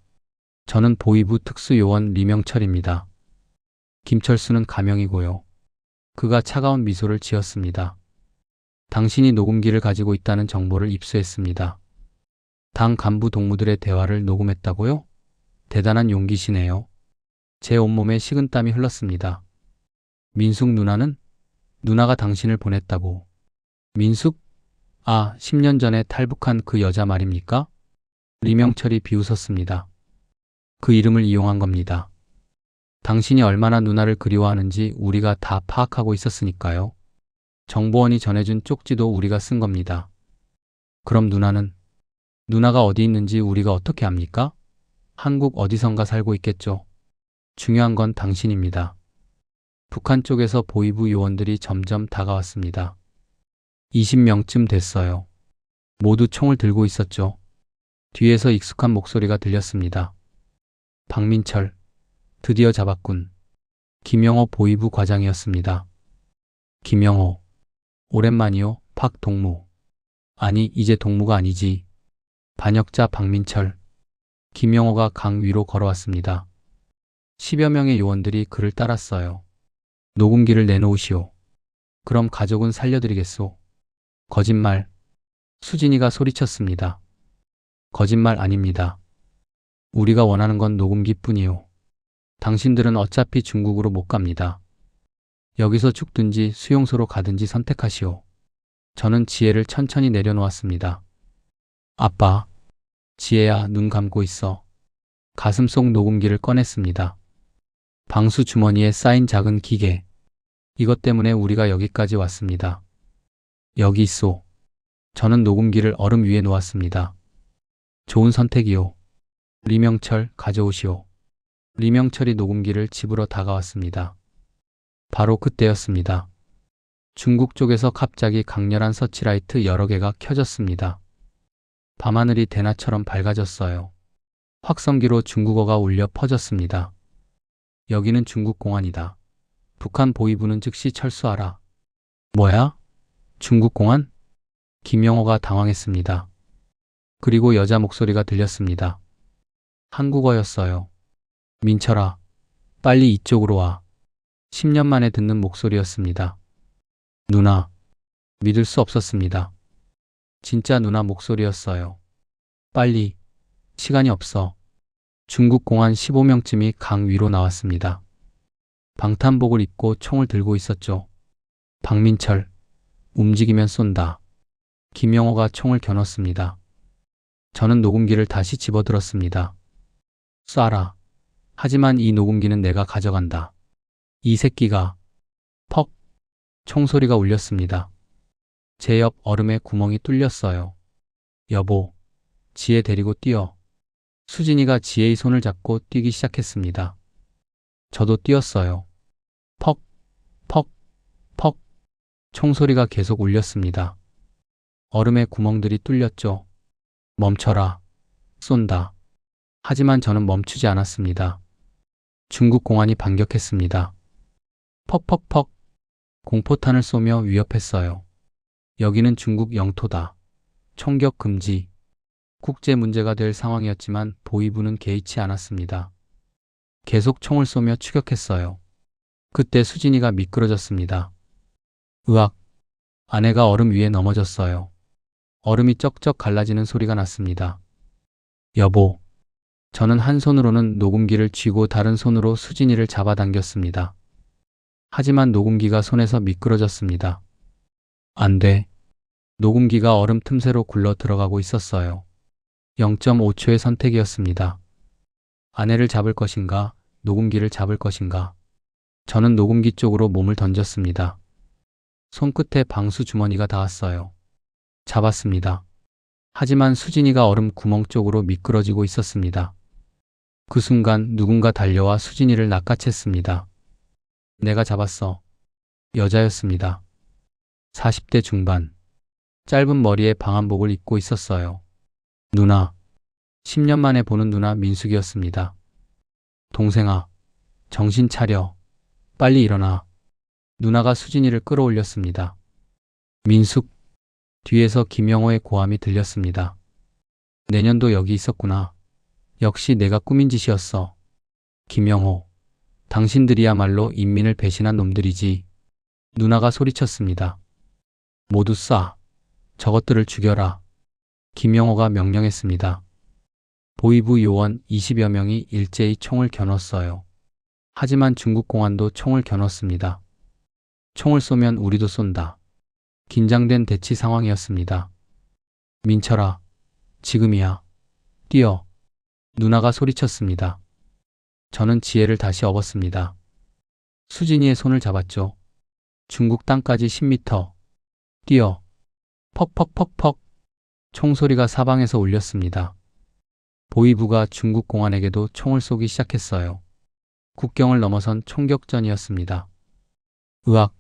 [SPEAKER 1] 저는 보위부 특수요원 리명철입니다. 김철수는 가명이고요. 그가 차가운 미소를 지었습니다. 당신이 녹음기를 가지고 있다는 정보를 입수했습니다. 당 간부 동무들의 대화를 녹음했다고요? 대단한 용기시네요. 제 온몸에 식은땀이 흘렀습니다. 민숙 누나는? 누나가 당신을 보냈다고. 민숙? 아, 10년 전에 탈북한 그 여자 말입니까? 리명철이 비웃었습니다. 그 이름을 이용한 겁니다. 당신이 얼마나 누나를 그리워하는지 우리가 다 파악하고 있었으니까요. 정보원이 전해준 쪽지도 우리가 쓴 겁니다. 그럼 누나는? 누나가 어디 있는지 우리가 어떻게 압니까? 한국 어디선가 살고 있겠죠. 중요한 건 당신입니다. 북한 쪽에서 보위부 요원들이 점점 다가왔습니다. 20명쯤 됐어요. 모두 총을 들고 있었죠. 뒤에서 익숙한 목소리가 들렸습니다. 박민철, 드디어 잡았군. 김영호 보위부 과장이었습니다. 김영호, 오랜만이요, 박 동무. 아니, 이제 동무가 아니지. 반역자 박민철. 김영호가 강 위로 걸어왔습니다. 10여 명의 요원들이 그를 따랐어요. 녹음기를 내놓으시오. 그럼 가족은 살려드리겠소. 거짓말. 수진이가 소리쳤습니다. 거짓말 아닙니다. 우리가 원하는 건 녹음기뿐이요. 당신들은 어차피 중국으로 못 갑니다. 여기서 죽든지 수용소로 가든지 선택하시오. 저는 지혜를 천천히 내려놓았습니다. 아빠. 지혜야, 눈 감고 있어. 가슴 속 녹음기를 꺼냈습니다. 방수 주머니에 쌓인 작은 기계. 이것 때문에 우리가 여기까지 왔습니다. 여기 있소. 저는 녹음기를 얼음 위에 놓았습니다. 좋은 선택이요. 리명철, 가져오시오. 리명철이 녹음기를 집으로 다가왔습니다. 바로 그때였습니다. 중국 쪽에서 갑자기 강렬한 서치라이트 여러 개가 켜졌습니다. 밤하늘이 대낮처럼 밝아졌어요. 확성기로 중국어가 울려 퍼졌습니다. 여기는 중국 공안이다. 북한 보위부는 즉시 철수하라. 뭐야? 중국 공안? 김영호가 당황했습니다. 그리고 여자 목소리가 들렸습니다. 한국어였어요. 민철아, 빨리 이쪽으로 와. 10년 만에 듣는 목소리였습니다. 누나, 믿을 수 없었습니다. 진짜 누나 목소리였어요. 빨리, 시간이 없어. 중국 공안 15명쯤이 강 위로 나왔습니다. 방탄복을 입고 총을 들고 있었죠. 박민철, 움직이면 쏜다. 김영호가 총을 겨눴습니다. 저는 녹음기를 다시 집어들었습니다. 쏴라. 하지만 이 녹음기는 내가 가져간다. 이 새끼가. 퍽. 총소리가 울렸습니다. 제 옆 얼음에 구멍이 뚫렸어요. 여보, 지혜 데리고 뛰어. 수진이가 지혜의 손을 잡고 뛰기 시작했습니다. 저도 뛰었어요. 퍽, 퍽, 퍽. 총소리가 계속 울렸습니다. 얼음에 구멍들이 뚫렸죠. 멈춰라. 쏜다. 하지만 저는 멈추지 않았습니다. 중국 공안이 반격했습니다. 퍽퍽퍽. 공포탄을 쏘며 위협했어요. 여기는 중국 영토다. 총격 금지. 국제 문제가 될 상황이었지만 보위부는 개의치 않았습니다. 계속 총을 쏘며 추격했어요. 그때 수진이가 미끄러졌습니다. 으악. 아내가 얼음 위에 넘어졌어요. 얼음이 쩍쩍 갈라지는 소리가 났습니다. 여보. 저는 한 손으로는 녹음기를 쥐고 다른 손으로 수진이를 잡아당겼습니다. 하지만 녹음기가 손에서 미끄러졌습니다. 안 돼. 녹음기가 얼음 틈새로 굴러 들어가고 있었어요. 0.5초의 선택이었습니다. 아내를 잡을 것인가, 녹음기를 잡을 것인가. 저는 녹음기 쪽으로 몸을 던졌습니다. 손끝에 방수 주머니가 닿았어요. 잡았습니다. 하지만 수진이가 얼음 구멍 쪽으로 미끄러지고 있었습니다. 그 순간 누군가 달려와 수진이를 낚아챘습니다. 내가 잡았어. 여자였습니다. 40대 중반. 짧은 머리에 방한복을 입고 있었어요. 누나. 10년 만에 보는 누나 민숙이었습니다. 동생아, 정신 차려. 빨리 일어나. 누나가 수진이를 끌어올렸습니다. 민숙. 뒤에서 김영호의 고함이 들렸습니다. 내년도 여기 있었구나. 역시 내가 꾸민 짓이었어. 김영호. 당신들이야말로 인민을 배신한 놈들이지. 누나가 소리쳤습니다. 모두 쏴. 저것들을 죽여라. 김영호가 명령했습니다. 보위부 요원 20여 명이 일제히 총을 겨눴어요. 하지만 중국 공안도 총을 겨눴습니다. 총을 쏘면 우리도 쏜다. 긴장된 대치 상황이었습니다. 민철아, 지금이야. 뛰어. 누나가 소리쳤습니다. 저는 지혜를 다시 업었습니다. 수진이의 손을 잡았죠. 중국 땅까지 10m. 뛰어. 퍽퍽퍽퍽. 총소리가 사방에서 울렸습니다. 보위부가 중국 공안에게도 총을 쏘기 시작했어요. 국경을 넘어선 총격전이었습니다. 으악.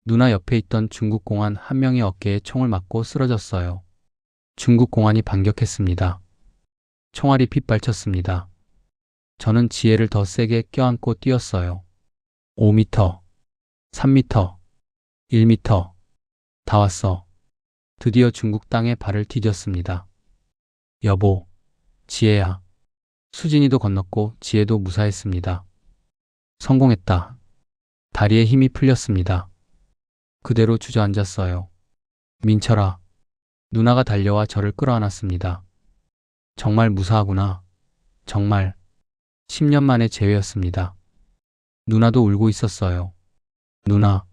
[SPEAKER 1] 누나 옆에 있던 중국 공안 한 명이 어깨에 총을 맞고 쓰러졌어요. 중국 공안이 반격했습니다. 총알이 빗발쳤습니다. 저는 지혜를 더 세게 껴안고 뛰었어요. 5m, 3m, 1m. 다 왔어. 드디어 중국 땅에 발을 디뎠습니다. 여보, 지혜야. 수진이도 건넜고 지혜도 무사했습니다. 성공했다. 다리에 힘이 풀렸습니다. 그대로 주저앉았어요. 민철아. 누나가 달려와 저를 끌어안았습니다. 정말 무사하구나. 정말. 10년 만에 재회였습니다. 누나도 울고 있었어요. 누나.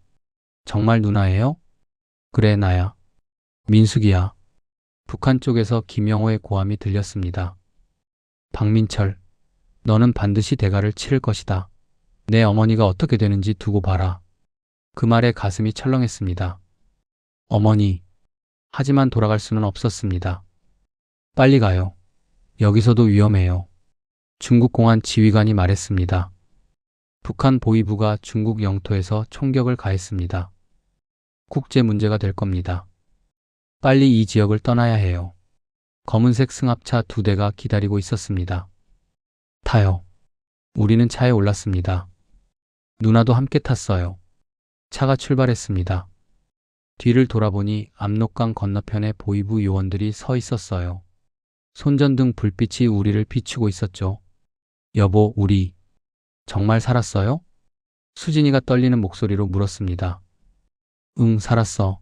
[SPEAKER 1] 정말 누나예요? 그래, 나야. 민숙이야. 북한 쪽에서 김영호의 고함이 들렸습니다. 박민철. 너는 반드시 대가를 치를 것이다. 내 어머니가 어떻게 되는지 두고 봐라. 그 말에 가슴이 철렁했습니다. 어머니. 하지만 돌아갈 수는 없었습니다. 빨리 가요. 여기서도 위험해요. 중국 공안 지휘관이 말했습니다. 북한 보위부가 중국 영토에서 총격을 가했습니다. 국제 문제가 될 겁니다. 빨리 이 지역을 떠나야 해요. 검은색 승합차 2대가 기다리고 있었습니다. 타요. 우리는 차에 올랐습니다. 누나도 함께 탔어요. 차가 출발했습니다. 뒤를 돌아보니 압록강 건너편에 보위부 요원들이 서 있었어요. 손전등 불빛이 우리를 비추고 있었죠. 여보, 우리 정말 살았어요? 수진이가 떨리는 목소리로 물었습니다. 응, 살았어.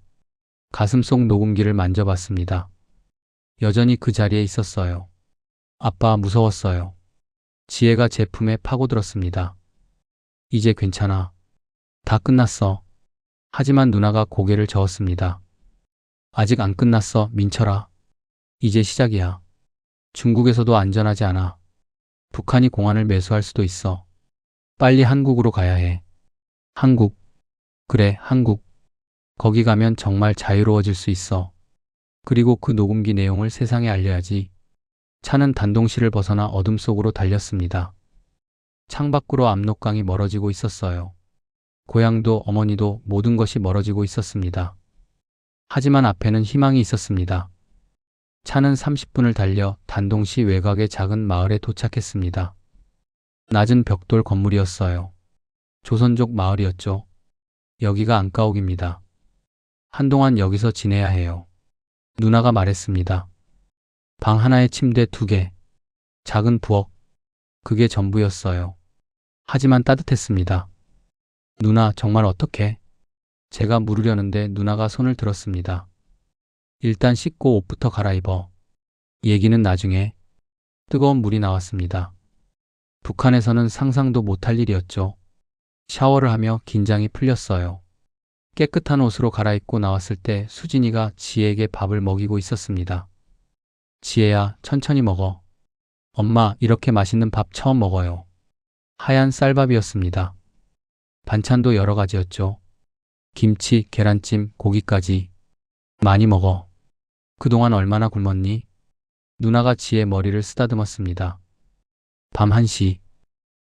[SPEAKER 1] 가슴 속 녹음기를 만져봤습니다. 여전히 그 자리에 있었어요. 아빠, 무서웠어요. 지혜가 제 품에 파고들었습니다. 이제 괜찮아. 다 끝났어. 하지만 누나가 고개를 저었습니다. 아직 안 끝났어, 민철아. 이제 시작이야. 중국에서도 안전하지 않아. 북한이 공안을 매수할 수도 있어. 빨리 한국으로 가야 해. 한국. 그래, 한국. 거기 가면 정말 자유로워질 수 있어. 그리고 그 녹음기 내용을 세상에 알려야지. 차는 단동시를 벗어나 어둠 속으로 달렸습니다. 창밖으로 압록강이 멀어지고 있었어요. 고향도 어머니도 모든 것이 멀어지고 있었습니다. 하지만 앞에는 희망이 있었습니다. 차는 30분을 달려 단동시 외곽의 작은 마을에 도착했습니다. 낮은 벽돌 건물이었어요. 조선족 마을이었죠. 여기가 안가옥입니다. 한동안 여기서 지내야 해요. 누나가 말했습니다. 방 하나에 침대 2개, 작은 부엌, 그게 전부였어요. 하지만 따뜻했습니다. 누나, 정말 어떡해? 제가 물으려는데 누나가 손을 들었습니다. 일단 씻고 옷부터 갈아입어. 얘기는 나중에. 뜨거운 물이 나왔습니다. 북한에서는 상상도 못할 일이었죠. 샤워를 하며 긴장이 풀렸어요. 깨끗한 옷으로 갈아입고 나왔을 때 수진이가 지혜에게 밥을 먹이고 있었습니다. 지혜야, 천천히 먹어. 엄마, 이렇게 맛있는 밥 처음 먹어요. 하얀 쌀밥이었습니다. 반찬도 여러 가지였죠. 김치, 계란찜, 고기까지. 많이 먹어. 그동안 얼마나 굶었니? 누나가 지혜 머리를 쓰다듬었습니다. 밤 1시.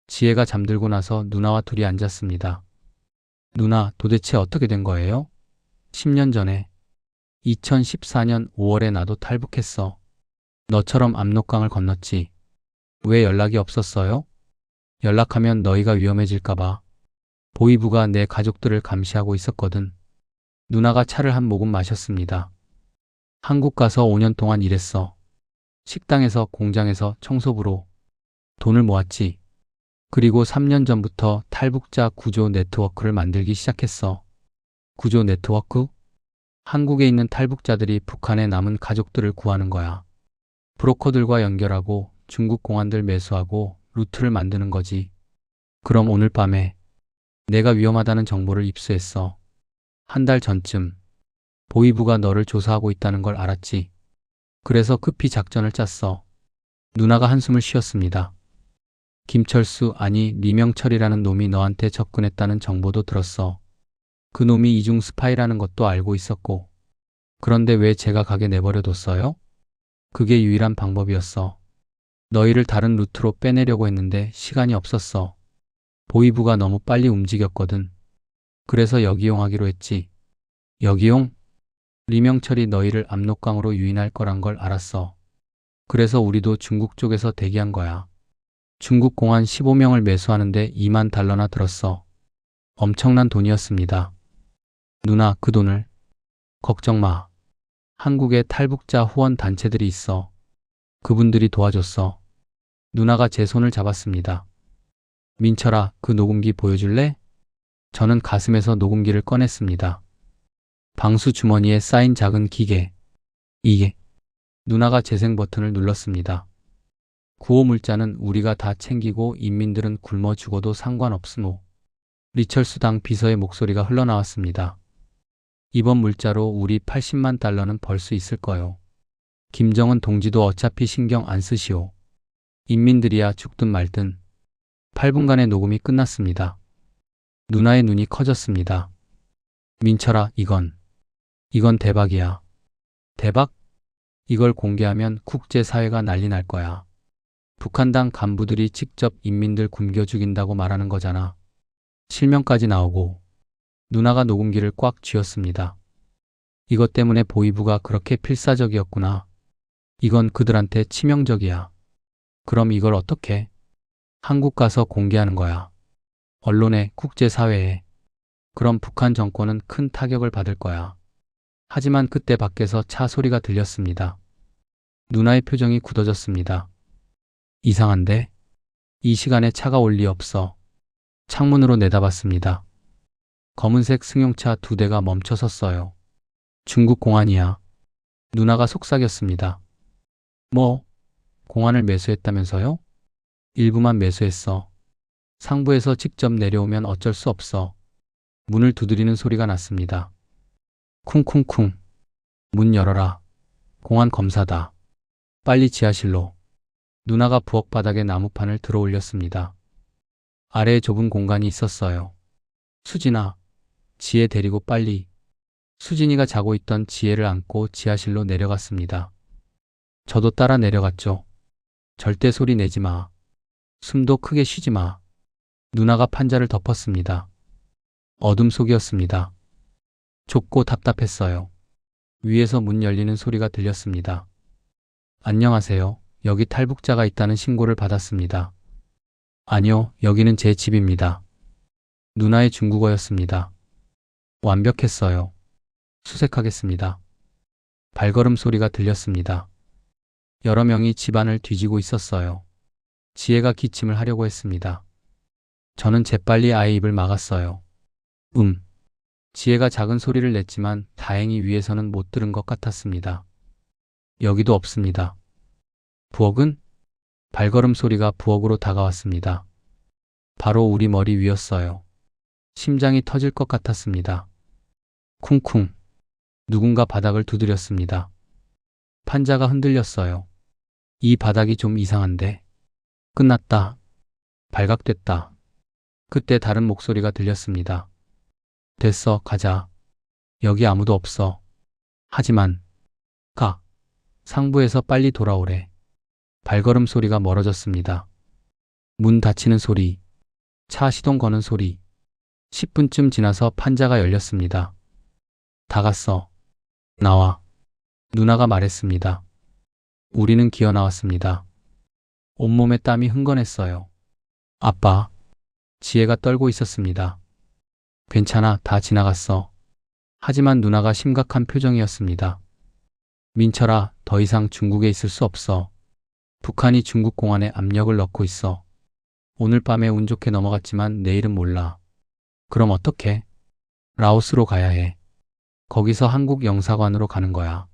[SPEAKER 1] 지혜가 잠들고 나서 누나와 둘이 앉았습니다. 누나, 도대체 어떻게 된 거예요? 10년 전에. 2014년 5월에 나도 탈북했어. 너처럼 압록강을 건넜지. 왜 연락이 없었어요? 연락하면 너희가 위험해질까봐. 보위부가 내 가족들을 감시하고 있었거든. 누나가 차를 한 모금 마셨습니다. 한국 가서 5년 동안 일했어. 식당에서, 공장에서, 청소부로. 돈을 모았지. 그리고 3년 전부터 탈북자 구조 네트워크를 만들기 시작했어. 구조 네트워크? 한국에 있는 탈북자들이 북한에 남은 가족들을 구하는 거야. 브로커들과 연결하고 중국 공안들 매수하고 루트를 만드는 거지. 그럼 오늘 밤에 내가 위험하다는 정보를 입수했어. 1달 전쯤 보위부가 너를 조사하고 있다는 걸 알았지. 그래서 급히 작전을 짰어. 누나가 한숨을 쉬었습니다. 김철수, 아니 리명철이라는 놈이 너한테 접근했다는 정보도 들었어. 그 놈이 이중 스파이라는 것도 알고 있었고. 그런데 왜 제가 가게 내버려뒀어요? 그게 유일한 방법이었어. 너희를 다른 루트로 빼내려고 했는데 시간이 없었어. 보위부가 너무 빨리 움직였거든. 그래서 역이용하기로 했지. 역이용? 리명철이 너희를 압록강으로 유인할 거란 걸 알았어. 그래서 우리도 중국 쪽에서 대기한 거야. 중국 공안 15명을 매수하는데 2만 달러나 들었어. 엄청난 돈이었습니다. 누나, 그 돈을. 걱정 마. 한국에 탈북자 후원 단체들이 있어. 그분들이 도와줬어. 누나가 제 손을 잡았습니다. 민철아, 그 녹음기 보여줄래? 저는 가슴에서 녹음기를 꺼냈습니다. 방수 주머니에 쌓인 작은 기계. 이게. 누나가 재생 버튼을 눌렀습니다. 구호 물자는 우리가 다 챙기고 인민들은 굶어 죽어도 상관없으모. 리철수 당 비서의 목소리가 흘러나왔습니다. 이번 물자로 우리 80만 달러는 벌 수 있을 거요. 김정은 동지도 어차피 신경 안 쓰시오. 인민들이야 죽든 말든. 8분간의 녹음이 끝났습니다. 누나의 눈이 커졌습니다. 민철아, 이건 대박이야. 대박? 이걸 공개하면 국제사회가 난리 날 거야. 북한당 간부들이 직접 인민들 굶겨 죽인다고 말하는 거잖아. 실명까지 나오고. 누나가 녹음기를 꽉 쥐었습니다. 이것 때문에 보위부가 그렇게 필사적이었구나. 이건 그들한테 치명적이야. 그럼 이걸 어떻게? 한국 가서 공개하는 거야. 언론에, 국제사회에. 그럼 북한 정권은 큰 타격을 받을 거야. 하지만 그때 밖에서 차 소리가 들렸습니다. 누나의 표정이 굳어졌습니다. 이상한데? 이 시간에 차가 올 리 없어. 창문으로 내다봤습니다. 검은색 승용차 2대가 멈춰 섰어요. 중국 공안이야. 누나가 속삭였습니다. 뭐? 공안을 매수했다면서요? 일부만 매수했어. 상부에서 직접 내려오면 어쩔 수 없어. 문을 두드리는 소리가 났습니다. 쿵쿵쿵. 문 열어라. 공안 검사다. 빨리 지하실로. 누나가 부엌 바닥에 나무판을 들어 올렸습니다. 아래에 좁은 공간이 있었어요. 수진아, 지혜 데리고 빨리. 수진이가 자고 있던 지혜를 안고 지하실로 내려갔습니다. 저도 따라 내려갔죠. 절대 소리 내지 마. 숨도 크게 쉬지 마. 누나가 판자를 덮었습니다. 어둠 속이었습니다. 좁고 답답했어요. 위에서 문 열리는 소리가 들렸습니다. 안녕하세요. 여기 탈북자가 있다는 신고를 받았습니다. 아니요, 여기는 제 집입니다. 누나의 중국어였습니다. 완벽했어요. 수색하겠습니다. 발걸음 소리가 들렸습니다. 여러 명이 집안을 뒤지고 있었어요. 지혜가 기침을 하려고 했습니다. 저는 재빨리 아이의 입을 막았어요. 지혜가 작은 소리를 냈지만 다행히 위에서는 못 들은 것 같았습니다. 여기도 없습니다. 부엌은? 발걸음 소리가 부엌으로 다가왔습니다. 바로 우리 머리 위였어요. 심장이 터질 것 같았습니다. 쿵쿵. 누군가 바닥을 두드렸습니다. 판자가 흔들렸어요. 이 바닥이 좀 이상한데. 끝났다. 발각됐다. 그때 다른 목소리가 들렸습니다. 됐어, 가자. 여기 아무도 없어. 하지만 가. 상부에서 빨리 돌아오래. 발걸음 소리가 멀어졌습니다. 문 닫히는 소리. 차 시동 거는 소리. 10분쯤 지나서 판자가 열렸습니다. 다 갔어. 나와. 누나가 말했습니다. 우리는 기어 나왔습니다. 온몸에 땀이 흥건했어요. 아빠. 지혜가 떨고 있었습니다. 괜찮아, 다 지나갔어. 하지만 누나가 심각한 표정이었습니다. 민철아, 더 이상 중국에 있을 수 없어. 북한이 중국 공안에 압력을 넣고 있어. 오늘 밤에 운 좋게 넘어갔지만 내일은 몰라. 그럼 어떡해? 라오스로 가야 해. 거기서 한국 영사관으로 가는 거야.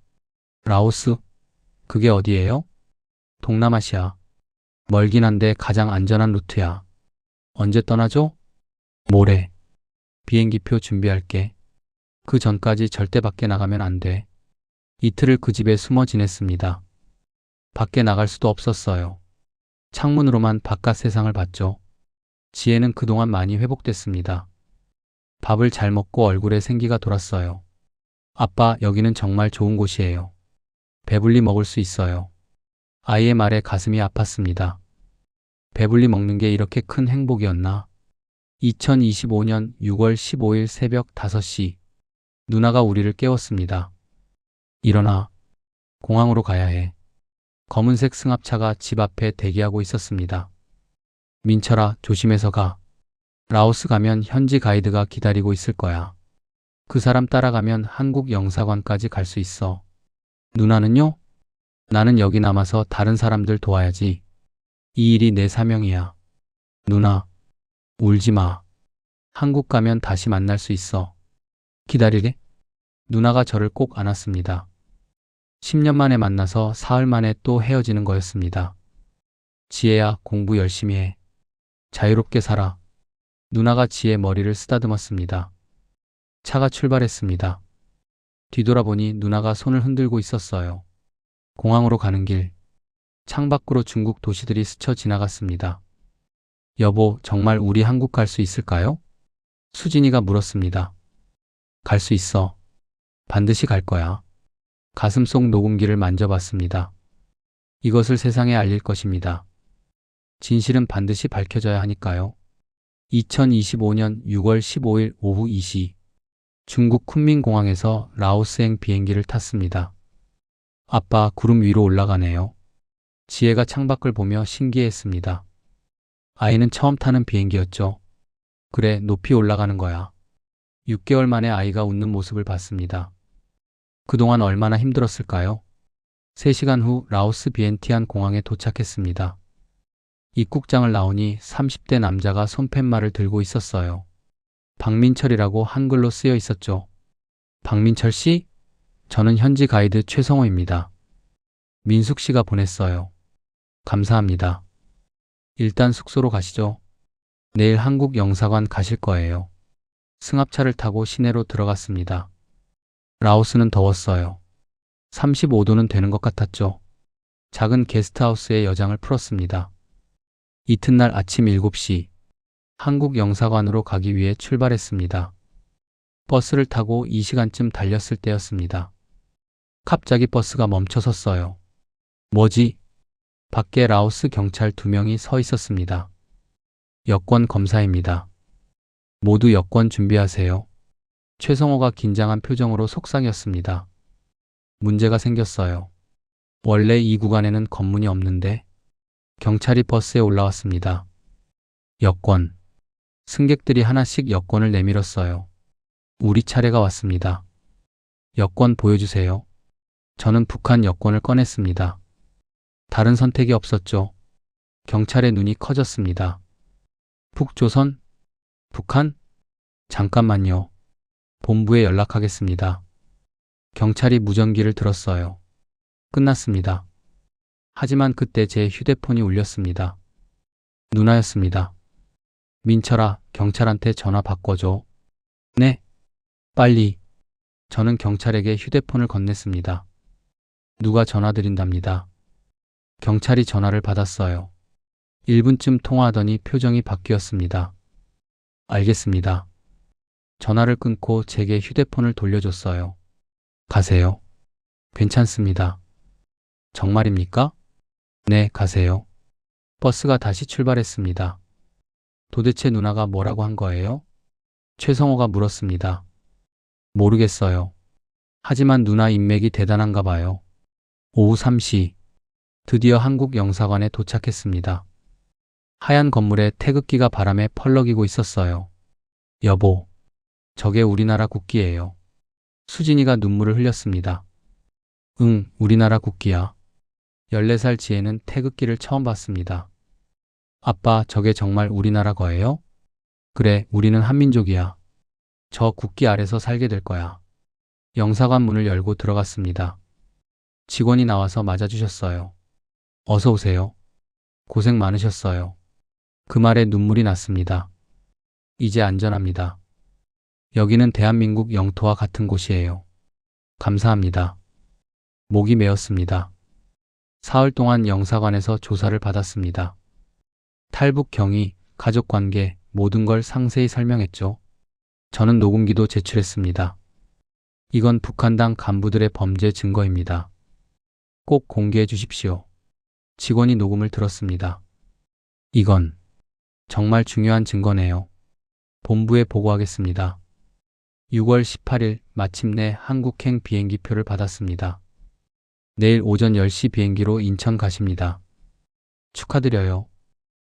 [SPEAKER 1] 라오스? 그게 어디예요? 동남아시아. 멀긴 한데 가장 안전한 루트야. 언제 떠나죠? 모레. 비행기표 준비할게. 그 전까지 절대 밖에 나가면 안 돼. 이틀을 그 집에 숨어 지냈습니다. 밖에 나갈 수도 없었어요. 창문으로만 바깥 세상을 봤죠. 지혜는 그동안 많이 회복됐습니다. 밥을 잘 먹고 얼굴에 생기가 돌았어요. 아빠, 여기는 정말 좋은 곳이에요. 배불리 먹을 수 있어요. 아이의 말에 가슴이 아팠습니다. 배불리 먹는 게 이렇게 큰 행복이었나? 2025년 6월 15일 새벽 5시. 누나가 우리를 깨웠습니다. 일어나. 공항으로 가야 해. 검은색 승합차가 집 앞에 대기하고 있었습니다. 민철아, 조심해서 가. 라오스 가면 현지 가이드가 기다리고 있을 거야. 그 사람 따라가면 한국 영사관까지 갈 수 있어. 누나는요? 나는 여기 남아서 다른 사람들 도와야지. 이 일이 내 사명이야. 누나, 울지 마. 한국 가면 다시 만날 수 있어. 기다리래? 누나가 저를 꼭 안았습니다. 10년 만에 만나서 사흘 만에 또 헤어지는 거였습니다. 지혜야, 공부 열심히 해. 자유롭게 살아. 누나가 지혜 머리를 쓰다듬었습니다. 차가 출발했습니다. 뒤돌아보니 누나가 손을 흔들고 있었어요. 공항으로 가는 길. 창밖으로 중국 도시들이 스쳐 지나갔습니다. 여보, 정말 우리 한국 갈 수 있을까요? 수진이가 물었습니다. 갈 수 있어. 반드시 갈 거야. 가슴 속 녹음기를 만져봤습니다. 이것을 세상에 알릴 것입니다. 진실은 반드시 밝혀져야 하니까요. 2025년 6월 15일 오후 2시. 중국 쿤민공항에서 라오스행 비행기를 탔습니다. 아빠, 구름 위로 올라가네요. 지혜가 창밖을 보며 신기해했습니다. 아이는 처음 타는 비행기였죠. 그래, 높이 올라가는 거야. 6개월 만에 아이가 웃는 모습을 봤습니다. 그동안 얼마나 힘들었을까요? 3시간 후 라오스 비엔티안 공항에 도착했습니다. 입국장을 나오니 30대 남자가 손팻말을 들고 있었어요. 박민철이라고 한글로 쓰여 있었죠. 박민철 씨? 저는 현지 가이드 최성호입니다. 민숙 씨가 보냈어요. 감사합니다. 일단 숙소로 가시죠. 내일 한국 영사관 가실 거예요. 승합차를 타고 시내로 들어갔습니다. 라오스는 더웠어요. 35도는 되는 것 같았죠. 작은 게스트하우스에 여장을 풀었습니다. 이튿날 아침 7시 한국 영사관으로 가기 위해 출발했습니다. 버스를 타고 2시간쯤 달렸을 때였습니다. 갑자기 버스가 멈춰섰어요. 뭐지? 밖에 라오스 경찰 2명이 서 있었습니다. 여권 검사입니다. 모두 여권 준비하세요. 최성호가 긴장한 표정으로 속상했습니다. 문제가 생겼어요. 원래 이 구간에는 검문이 없는데 경찰이 버스에 올라왔습니다. 여권. 승객들이 하나씩 여권을 내밀었어요. 우리 차례가 왔습니다. 여권 보여주세요. 저는 북한 여권을 꺼냈습니다. 다른 선택이 없었죠. 경찰의 눈이 커졌습니다. 북조선? 북한? 잠깐만요. 본부에 연락하겠습니다. 경찰이 무전기를 들었어요. 끝났습니다. 하지만 그때 제 휴대폰이 울렸습니다. 누나였습니다. 민철아, 경찰한테 전화 바꿔줘. 네. 빨리. 저는 경찰에게 휴대폰을 건넸습니다. 누가 전화 드린답니다. 경찰이 전화를 받았어요. 1분쯤 통화하더니 표정이 바뀌었습니다. 알겠습니다. 전화를 끊고 제게 휴대폰을 돌려줬어요. 가세요. 괜찮습니다. 정말입니까? 네, 가세요. 버스가 다시 출발했습니다. 도대체 누나가 뭐라고 한 거예요? 최성호가 물었습니다. 모르겠어요. 하지만 누나 인맥이 대단한가 봐요. 오후 3시. 드디어 한국 영사관에 도착했습니다. 하얀 건물에 태극기가 바람에 펄럭이고 있었어요. 여보, 저게 우리나라 국기예요. 수진이가 눈물을 흘렸습니다. 응, 우리나라 국기야. 14살 지혜는 태극기를 처음 봤습니다. 아빠, 저게 정말 우리나라 거예요? 그래, 우리는 한민족이야. 저 국기 아래서 살게 될 거야. 영사관 문을 열고 들어갔습니다. 직원이 나와서 맞아주셨어요. 어서 오세요. 고생 많으셨어요. 그 말에 눈물이 났습니다. 이제 안전합니다. 여기는 대한민국 영토와 같은 곳이에요. 감사합니다. 목이 메었습니다. 사흘 동안 영사관에서 조사를 받았습니다. 탈북 경위, 가족관계, 모든 걸 상세히 설명했죠. 저는 녹음기도 제출했습니다. 이건 북한당 간부들의 범죄 증거입니다. 꼭 공개해 주십시오. 직원이 녹음을 들었습니다. 이건 정말 중요한 증거네요. 본부에 보고하겠습니다. 6월 18일 마침내 한국행 비행기표를 받았습니다. 내일 오전 10시 비행기로 인천 가십니다. 축하드려요.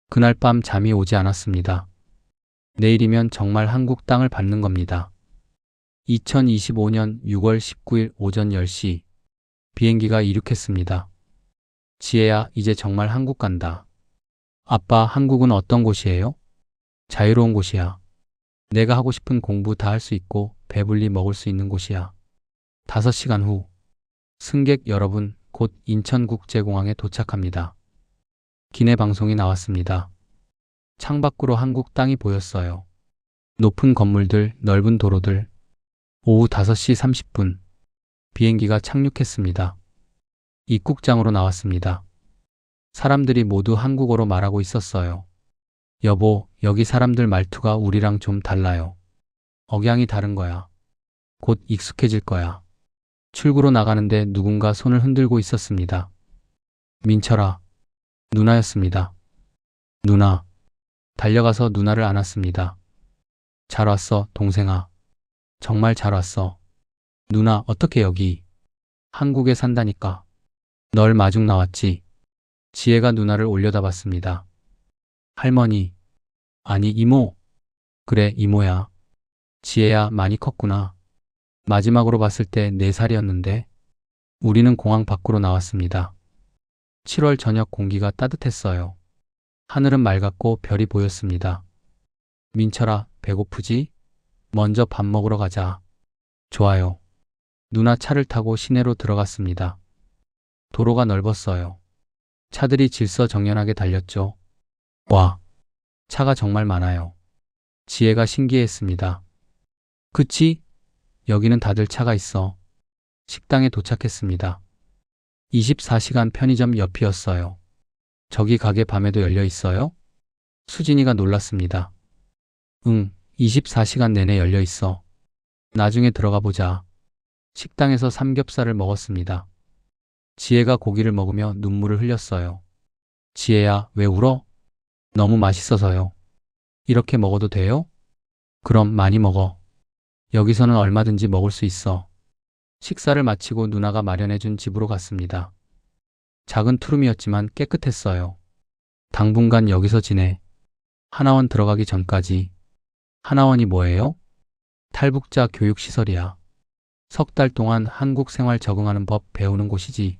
[SPEAKER 1] 그날 밤 잠이 오지 않았습니다. 내일이면 정말 한국 땅을 받는 겁니다. 2025년 6월 19일 오전 10시 비행기가 이륙했습니다. 지혜야, 이제 정말 한국 간다. 아빠, 한국은 어떤 곳이에요? 자유로운 곳이야. 내가 하고 싶은 공부 다 할 수 있고 배불리 먹을 수 있는 곳이야. 5시간 후 승객 여러분, 곧 인천국제공항에 도착합니다. 기내 방송이 나왔습니다. 창밖으로 한국 땅이 보였어요. 높은 건물들, 넓은 도로들. 오후 5시 30분 비행기가 착륙했습니다. 입국장으로 나왔습니다. 사람들이 모두 한국어로 말하고 있었어요. 여보, 여기 사람들 말투가 우리랑 좀 달라요. 억양이 다른 거야. 곧 익숙해질 거야. 출구로 나가는데 누군가 손을 흔들고 있었습니다. 민철아, 누나였습니다. 누나. 달려가서 누나를 안았습니다. 잘 왔어, 동생아. 정말 잘 왔어. 누나, 어떻게 여기? 한국에 산다니까. 널 마중 나왔지. 지혜가 누나를 올려다봤습니다. 할머니. 아니, 이모. 그래, 이모야. 지혜야, 많이 컸구나. 마지막으로 봤을 때 4살이었는데. 우리는 공항 밖으로 나왔습니다. 7월 저녁 공기가 따뜻했어요. 하늘은 맑았고 별이 보였습니다. 민철아, 배고프지? 먼저 밥 먹으러 가자. 좋아요. 누나 차를 타고 시내로 들어갔습니다. 도로가 넓었어요. 차들이 질서정연하게 달렸죠. 와, 차가 정말 많아요. 지혜가 신기해했습니다. 그치? 여기는 다들 차가 있어. 식당에 도착했습니다. 24시간 편의점 옆이었어요. 저기 가게 밤에도 열려 있어요? 수진이가 놀랐습니다. 응, 24시간 내내 열려 있어. 나중에 들어가 보자. 식당에서 삼겹살을 먹었습니다. 지혜가 고기를 먹으며 눈물을 흘렸어요. 지혜야, 왜 울어? 너무 맛있어서요. 이렇게 먹어도 돼요? 그럼 많이 먹어. 여기서는 얼마든지 먹을 수 있어. 식사를 마치고 누나가 마련해준 집으로 갔습니다. 작은 투룸이었지만 깨끗했어요. 당분간 여기서 지내. 하나원 들어가기 전까지. 하나원이 뭐예요? 탈북자 교육시설이야. 석 달 동안 한국 생활 적응하는 법 배우는 곳이지.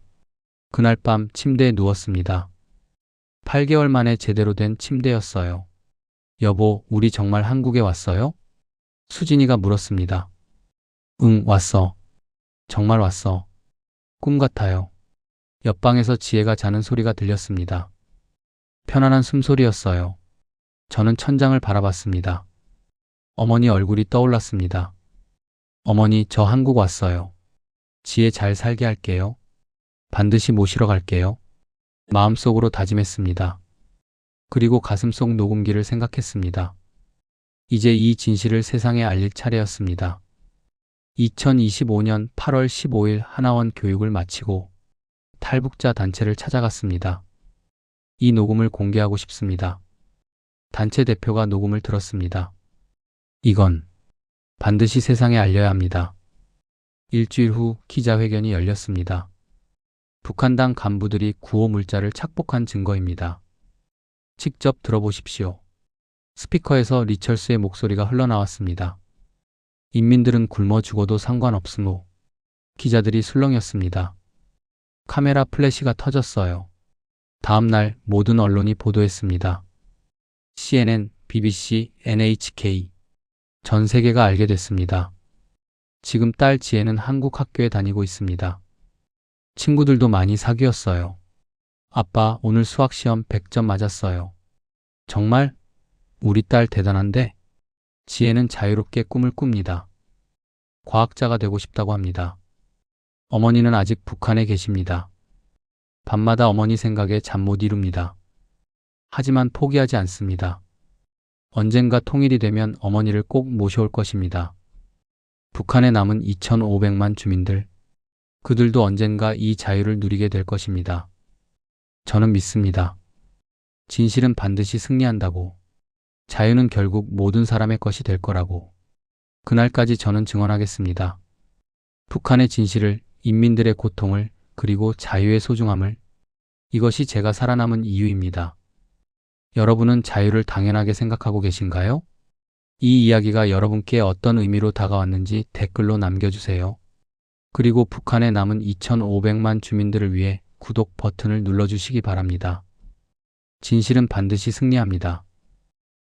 [SPEAKER 1] 그날 밤 침대에 누웠습니다. 8개월 만에 제대로 된 침대였어요. 여보, 우리 정말 한국에 왔어요? 수진이가 물었습니다. 응, 왔어. 정말 왔어. 꿈 같아요. 옆방에서 지혜가 자는 소리가 들렸습니다. 편안한 숨소리였어요. 저는 천장을 바라봤습니다. 어머니 얼굴이 떠올랐습니다. 어머니, 저 한국 왔어요. 지혜 잘 살게 할게요. 반드시 모시러 갈게요. 마음속으로 다짐했습니다. 그리고 가슴속 녹음기를 생각했습니다. 이제 이 진실을 세상에 알릴 차례였습니다. 2025년 8월 15일 하나원 교육을 마치고 탈북자 단체를 찾아갔습니다. 이 녹음을 공개하고 싶습니다. 단체 대표가 녹음을 들었습니다. 이건 반드시 세상에 알려야 합니다. 일주일 후 기자회견이 열렸습니다. 북한당 간부들이 구호 물자를 착복한 증거입니다. 직접 들어보십시오. 스피커에서 리철수의 목소리가 흘러나왔습니다. 인민들은 굶어 죽어도 상관없으므. 기자들이 술렁였습니다. 카메라 플래시가 터졌어요. 다음 날 모든 언론이 보도했습니다. CNN, BBC, NHK. 전 세계가 알게 됐습니다. 지금 딸 지혜는 한국 학교에 다니고 있습니다. 친구들도 많이 사귀었어요. 아빠, 오늘 수학시험 100점 맞았어요. 정말? 우리 딸 대단한데? 지혜는 자유롭게 꿈을 꿉니다. 과학자가 되고 싶다고 합니다. 어머니는 아직 북한에 계십니다. 밤마다 어머니 생각에 잠 못 이룹니다. 하지만 포기하지 않습니다. 언젠가 통일이 되면 어머니를 꼭 모셔올 것입니다. 북한에 남은 2,500만 주민들, 그들도 언젠가 이 자유를 누리게 될 것입니다. 저는 믿습니다. 진실은 반드시 승리한다고. 자유는 결국 모든 사람의 것이 될 거라고. 그날까지 저는 증언하겠습니다. 북한의 진실을, 인민들의 고통을, 그리고 자유의 소중함을. 이것이 제가 살아남은 이유입니다. 여러분은 자유를 당연하게 생각하고 계신가요? 이 이야기가 여러분께 어떤 의미로 다가왔는지 댓글로 남겨주세요. 그리고 북한에 남은 2,500만 주민들을 위해 구독 버튼을 눌러주시기 바랍니다. 진실은 반드시 승리합니다.